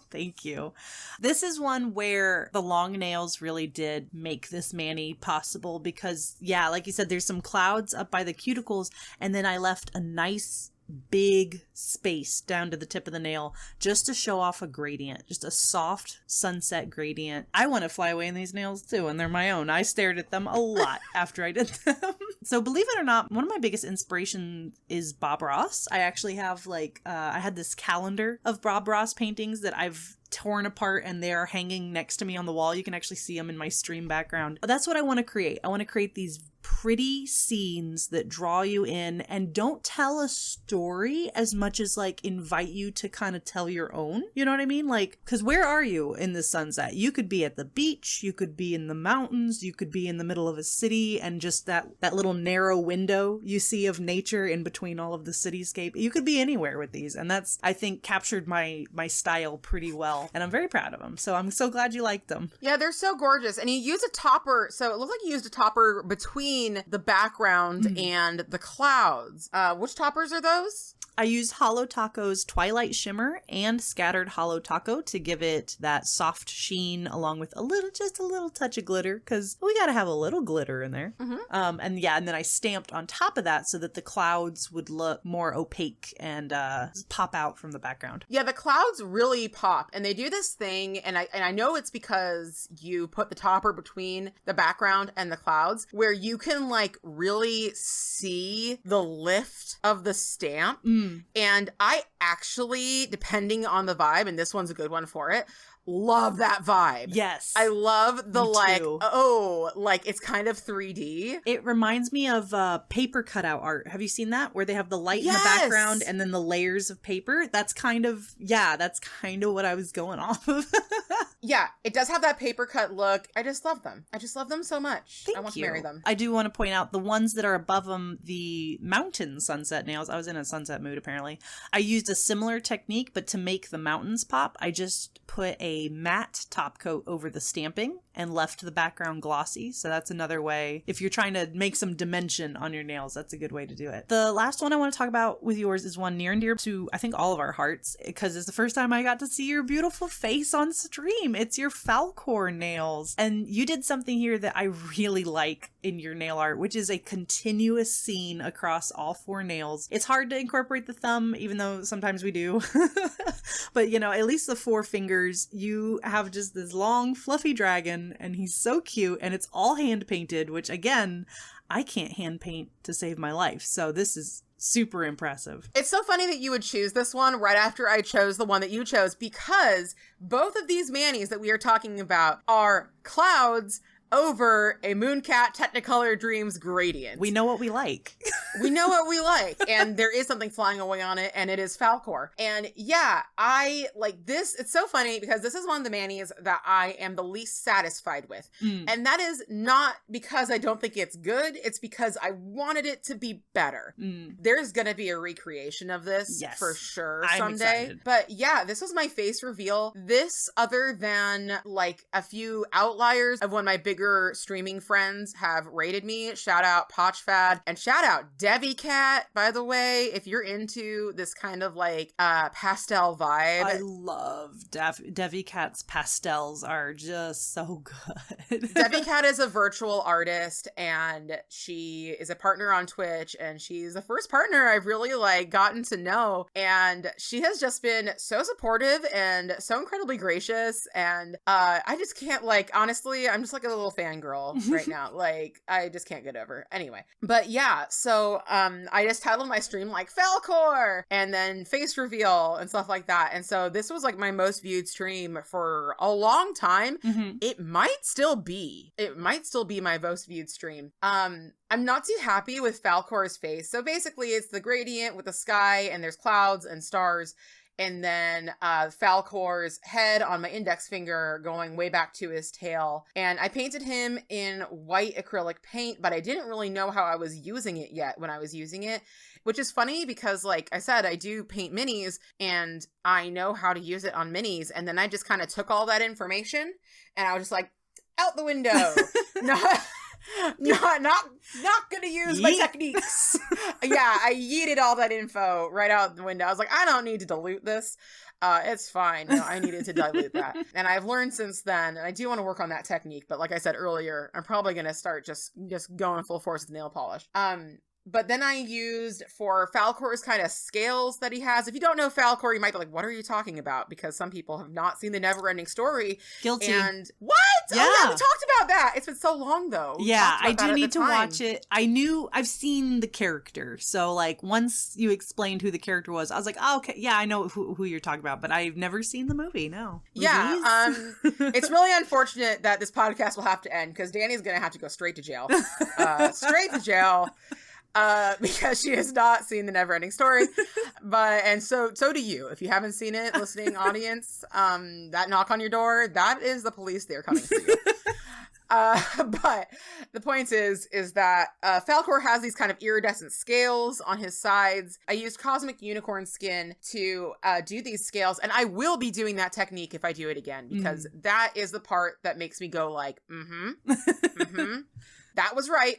Thank you. This is one where the long nails really did make this Manny possible because, yeah, like you said, there's some clouds up by the cuticles, and then I left a nice big space down to the tip of the nail just to show off a gradient, just a soft sunset gradient. I want to fly away in these nails too, and they're my own. I stared at them a lot after I did them. So believe it or not, one of my biggest inspirations is Bob Ross. I actually have I had this calendar of Bob Ross paintings that I've torn apart and they're hanging next to me on the wall. You can actually see them in my stream background. That's what I want to create. I want to create these pretty scenes that draw you in and don't tell a story as much as like invite you to kind of tell your own. You know what I mean? Like, because where are you in the sunset? You could be at the beach, you could be in the mountains, you could be in the middle of a city, and just that little narrow window you see of nature in between all of the cityscape. You could be anywhere with these, and that's, I think, captured my style pretty well, and I'm very proud of them. So I'm so glad you liked them. Yeah, they're so gorgeous. And you use a topper, so it looks like you used a topper between the background and the clouds. Which toppers are those? I used Holo Taco's Twilight Shimmer and Scattered Holo Taco to give it that soft sheen along with just a little touch of glitter, because we gotta have a little glitter in there. And then I stamped on top of that so that the clouds would look more opaque and pop out from the background. Yeah, the clouds really pop, and they do this thing, and I know it's because you put the topper between the background and the clouds, where you can like really see the lift of the stamp. And I actually, depending on the vibe, and this one's a good one for it, love that vibe. Yes. I love the like it's kind of 3D. It reminds me of paper cutout art. Have you seen that? Where they have the light in the background and then the layers of paper? That's kind of what I was going off of. Yeah, it does have that paper cut look. I just love them. I just love them so much. I want to marry them. I do want to point out the ones that are above them, the mountain sunset nails. I was in a sunset mood, apparently. I used a similar technique, but to make the mountains pop, I just put a matte top coat over the stamping and left the background glossy. So that's another way. If you're trying to make some dimension on your nails, that's a good way to do it. The last one I want to talk about with yours is one near and dear to, I think, all of our hearts, because it's the first time I got to see your beautiful face on stream. It's your Falcor nails. And you did something here that I really like in your nail art, which is a continuous scene across all four nails. It's hard to incorporate the thumb, even though sometimes we do. But, you know, at least the four fingers, you have just this long, fluffy dragon, and he's so cute, and it's all hand painted, which, again, I can't hand paint to save my life. So this is super impressive. It's so funny that you would choose this one right after I chose the one that you chose, because both of these manis that we are talking about are clouds over a Mooncat Technicolor Dreams gradient. We know what we like. We know what we like. And there is something flying away on it, and it is Falcor. And yeah, I like this. It's so funny because this is one of the manis that I am the least satisfied with. And that is not because I don't think it's good. It's because I wanted it to be better. There's going to be a recreation of this for sure someday. Excited. But yeah, this was my face reveal. This, other than like a few outliers of when my bigger streaming friends have rated me, shout out Potchfad and shout out Devi Cat, by the way, if you're into this kind of like pastel vibe. I love Devi Cat's pastels are just so good. Devi Cat is a virtual artist, and she is a partner on Twitch, and she's the first partner I've really like gotten to know, and she has just been so supportive and so incredibly gracious, and I just can't, like, honestly, I'm just like a little fangirl right now. Like, I just can't get over. Anyway, but yeah, so I just titled my stream like Falcor and then face reveal and stuff like that, and so this was like my most viewed stream for a long time. It might still be my most viewed stream. I'm not too happy with Falcor's face. So basically it's the gradient with the sky, and there's clouds and stars, and then Falcor's head on my index finger going way back to his tail. And I painted him in white acrylic paint, but I didn't really know how I was using it yet when I was using it, which is funny because, like I said, I do paint minis and I know how to use it on minis. And then I just kind of took all that information and I was just like, out the window. Not gonna use my techniques. Yeah, I yeeted all that info right out the window. I was like, I don't need to dilute this. It's fine. No, I needed to dilute that. And I've learned since then, and I do want to work on that technique, but like I said earlier, I'm probably gonna start just going full force with nail polish. But then I used for Falcor's kind of scales that he has. If you don't know Falcor, you might be like, what are you talking about? Because some people have not seen the Neverending Story. Guilty. And what? Yeah. Oh, yeah, we talked about that. It's been so long, though. Yeah, I do need to watch it. I've seen the character. So, like, once you explained who the character was, I was like, oh, okay, yeah, I know who you're talking about. But I've never seen the movie, no. Yeah, it's really unfortunate that this podcast will have to end because Danny's going to have to go straight to jail. Straight to jail. Because she has not seen the Neverending Story, and so do you. If you haven't seen it, listening audience, that knock on your door, that is the police. They're coming for you. But the point is that Falcor has these kind of iridescent scales on his sides. I used Cosmic Unicorn skin to do these scales, and I will be doing that technique if I do it again, because that is the part that makes me go like, that was right.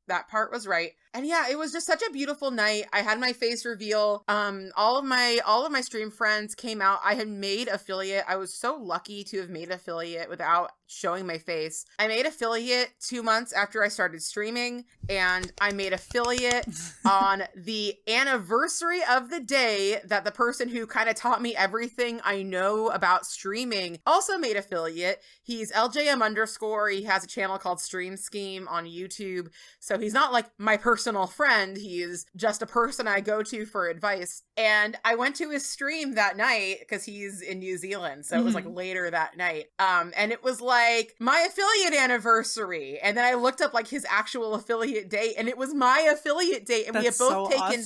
That part was right. And yeah, it was just such a beautiful night. I had my face reveal. All of my stream friends came out. I had made affiliate. I was so lucky to have made affiliate without showing my face. I made affiliate 2 months after I started streaming, and I made affiliate on the anniversary of the day that the person who kind of taught me everything I know about streaming also made affiliate. He's LJM_. He has a channel called Stream Scheme on YouTube. So he's not like my personal friend. He's just a person I go to for advice. And I went to his stream that night because he's in New Zealand. So it was like later that night. And it was like my affiliate anniversary. And then I looked up like his actual affiliate date, and it was my affiliate date. And we had both taken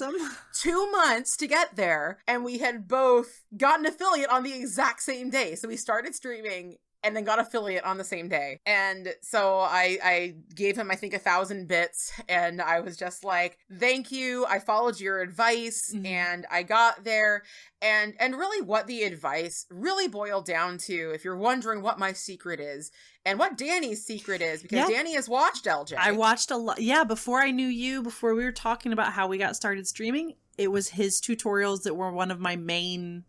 2 months to get there. And we had both gotten affiliate on the exact same day. So we started streaming and then got affiliate on the same day. And so I gave him, I think, 1,000 bits, and I was just like, thank you. I followed your advice, and I got there. And really what the advice really boiled down to, if you're wondering what my secret is, and what Danny's secret is, because Danny has watched LJ. I watched a lot. Yeah, before I knew you, before we were talking about how we got started streaming, it was his tutorials that were one of my main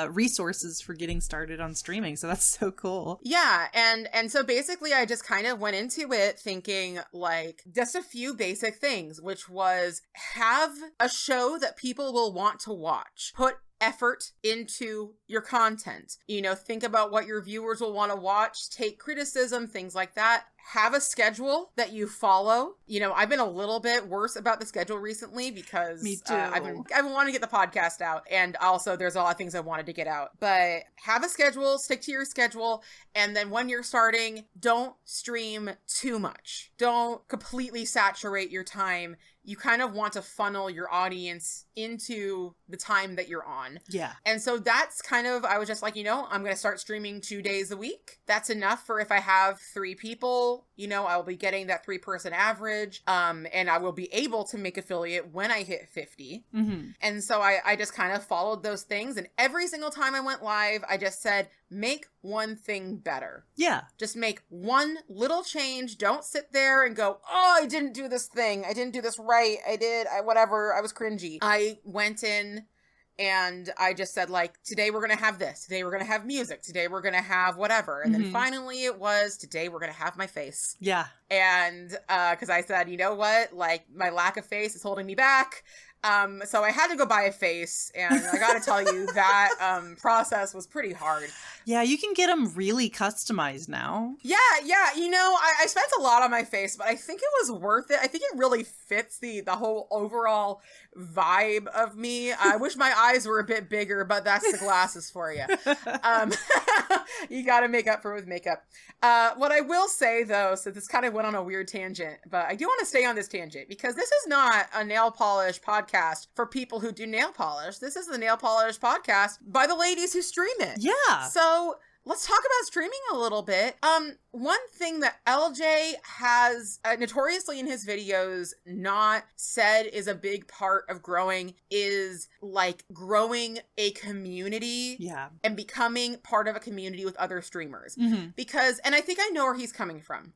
resources for getting started on streaming. So that's so cool. Yeah, and so basically I just kind of went into it thinking like just a few basic things, which was have a show that people will want to watch. Put effort into your content. You know, think about what your viewers will want to watch, take criticism, things like that. have a schedule that you follow. You know, I've been a little bit worse about the schedule recently because Me too. I've been wanting to get the podcast out, and also there's a lot of things I wanted to get out. But have a schedule, stick to your schedule, and then when you're starting, don't stream too much. Don't completely saturate your time. You kind of want to funnel your audience into the time that you're on. Yeah. And so that's kind of, I was just like, you know, I'm going to start streaming 2 days a week. That's enough for if I have 3 people, you know, I'll be getting that 3-person average. And I will be able to make affiliate when I hit 50. Mm-hmm. And so I just kind of followed those things. And every single time I went live, I just said, make one thing better. Yeah. Just make one little change. Don't sit there and go, oh, I didn't do this thing. I didn't do this right. Whatever. I was cringy. I went in and I just said, like, today we're going to have this. Today we're going to have music. Today we're going to have whatever. And then finally it was, today we're going to have my face. Yeah. And because I said, you know what? Like, my lack of face is holding me back. So I had to go buy a face, and I gotta tell you that process was pretty hard. Yeah, you can get them really customized now. Yeah, you know, I spent a lot on my face, but I think it was worth it. I think it really fits the whole overall vibe of me. I wish my eyes were a bit bigger, but that's the glasses for you. You gotta make up for it with makeup. What I will say, though, so this kind of went on a weird tangent, but I do want to stay on this tangent, because this is not a nail polish podcast for people who do nail polish. This is the nail polish podcast by the ladies who stream it. Yeah. So let's talk about streaming a little bit. One thing that LJ has notoriously in his videos not said is a big part of growing is like growing a community. Yeah. And becoming part of a community with other streamers. Mm-hmm. Because, and I think I know where he's coming from.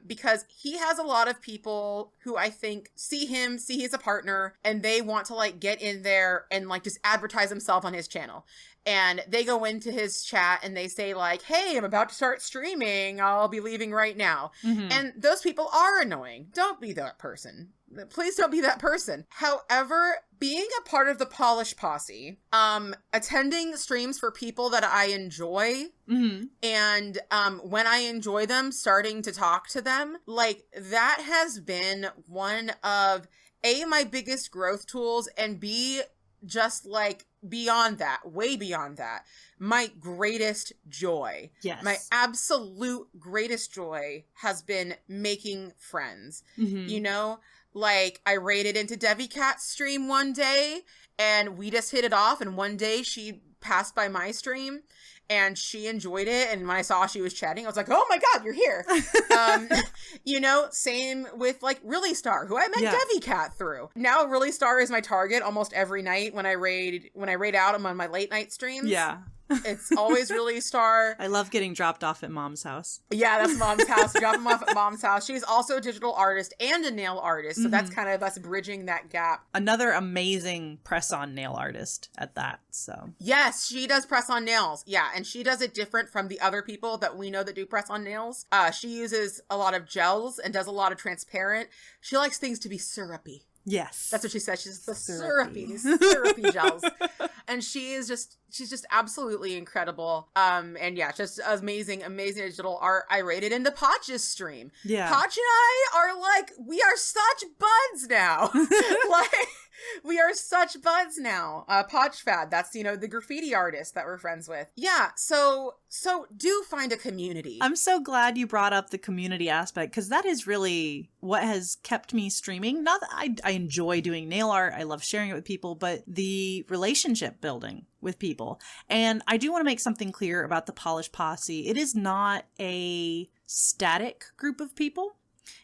Because he has a lot of people who I think see he's a partner, and they want to like get in there and like just advertise himself on his channel. And they go into his chat and they say like, hey, I'm about to start streaming. I'll be leaving right now. Mm-hmm. And those people are annoying. Don't be that person. Please don't be that person. However, being a part of the Polish Posse, attending streams for people that I enjoy, and when I enjoy them, starting to talk to them, like that has been one of A, my biggest growth tools, and B, just like beyond that, way beyond that, my greatest joy. Yes. My absolute greatest joy has been making friends. Mm-hmm. You know, like I raided into Devi Cat's stream one day and we just hit it off, and one day she passed by my stream and she enjoyed it, and when I saw she was chatting, I was like, oh my god, you're here. You know, same with like Really Star, who I met Devi Cat through. Now Really Star is my target almost every night when I raid out. I'm on my late night streams. Yeah. It's always Really Star. I love getting dropped off at mom's house. Yeah, that's mom's house. Drop them off at mom's house. She's also a digital artist and a nail artist. So that's kind of us bridging that gap. Another amazing press-on nail artist at that. So yes, she does press-on nails. Yeah, and she does it different from the other people that we know that do press-on nails. She uses a lot of gels and does a lot of transparent. She likes things to be syrupy. Yes. That's what she said. She's the syrupy gels. And she's just absolutely incredible. And yeah, just amazing digital art. I rated into Potch's stream. Yeah. Potch and I are like, we are such buds now. Like, we are such buds now. Potch Fad, that's, you know, the graffiti artist that we're friends with. Yeah, so do find a community. I'm so glad you brought up the community aspect, because that is really what has kept me streaming. Not that I enjoy doing nail art, I love sharing it with people, but the relationship building with people. And I do want to make something clear about the Polish Posse. It is not a static group of people.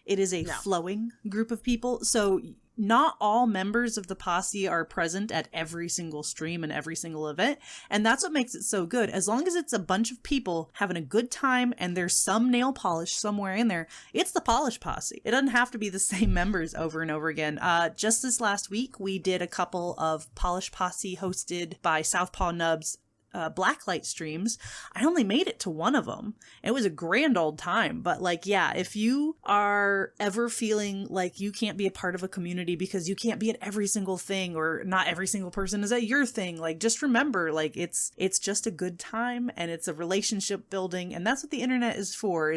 It is a flowing group of people. So not all members of the posse are present at every single stream and every single event. And that's what makes it so good. As long as it's a bunch of people having a good time and there's some nail polish somewhere in there, it's the Polish Posse. It doesn't have to be the same members over and over again. Just this last week, we did a couple of Polish Posse hosted by Southpaw Nubs blacklight streams. I only made it to one of them. It was a grand old time. But like, yeah, if you are ever feeling like you can't be a part of a community because you can't be at every single thing, or not every single person is at your thing, like, just remember, like, it's just a good time, and it's a relationship building, and that's what the internet is for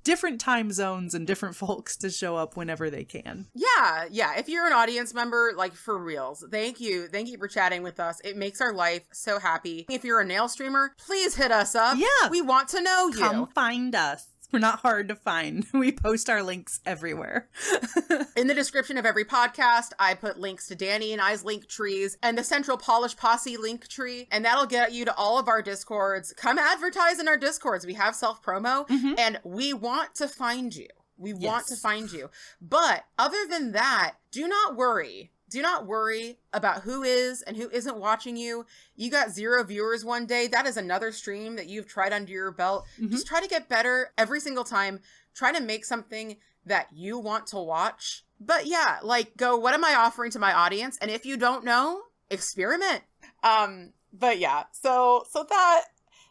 different time zones and different folks to show up whenever they can. Yeah. If you're an audience member, like, for reals, thank you for chatting with us. It makes our life so happy. If you're a nail streamer, please hit us up. Yeah, we want to know you. Come find us. We're not hard to find. We post our links everywhere. In the description of every podcast, I put links to Danny and I's link trees and the Central Polish Posse link tree, and that'll get you to all of our Discords. Come advertise in our Discords. We have self-promo, and we want to find you. We want to find you. But other than that, do not worry. Do not worry about who is and who isn't watching you. You got 0 viewers one day. That is another stream that you've tried under your belt. Just try to get better every single time. Try to make something that you want to watch. But yeah, like, go, what am I offering to my audience? And if you don't know, experiment. But yeah, so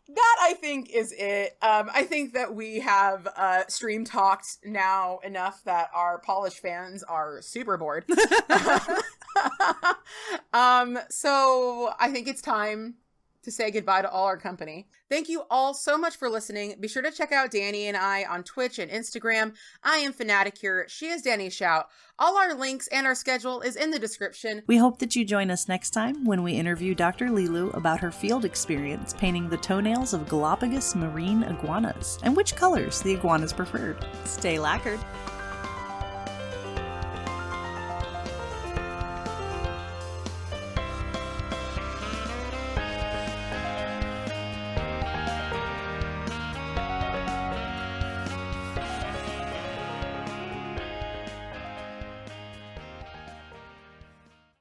that I think is it. I think that we have stream talked now enough that our Polish fans are super bored. So I think it's time to say goodbye to all our company. Thank you all so much for listening. Be sure to check out Danny and I on Twitch and Instagram. I am Fanaticure. She is Danny Shout. All our links and our schedule is in the description. We hope that you join us next time when we interview Dr. Lilu about her field experience painting the toenails of Galapagos marine iguanas and which colors the iguanas preferred. Stay lacquered.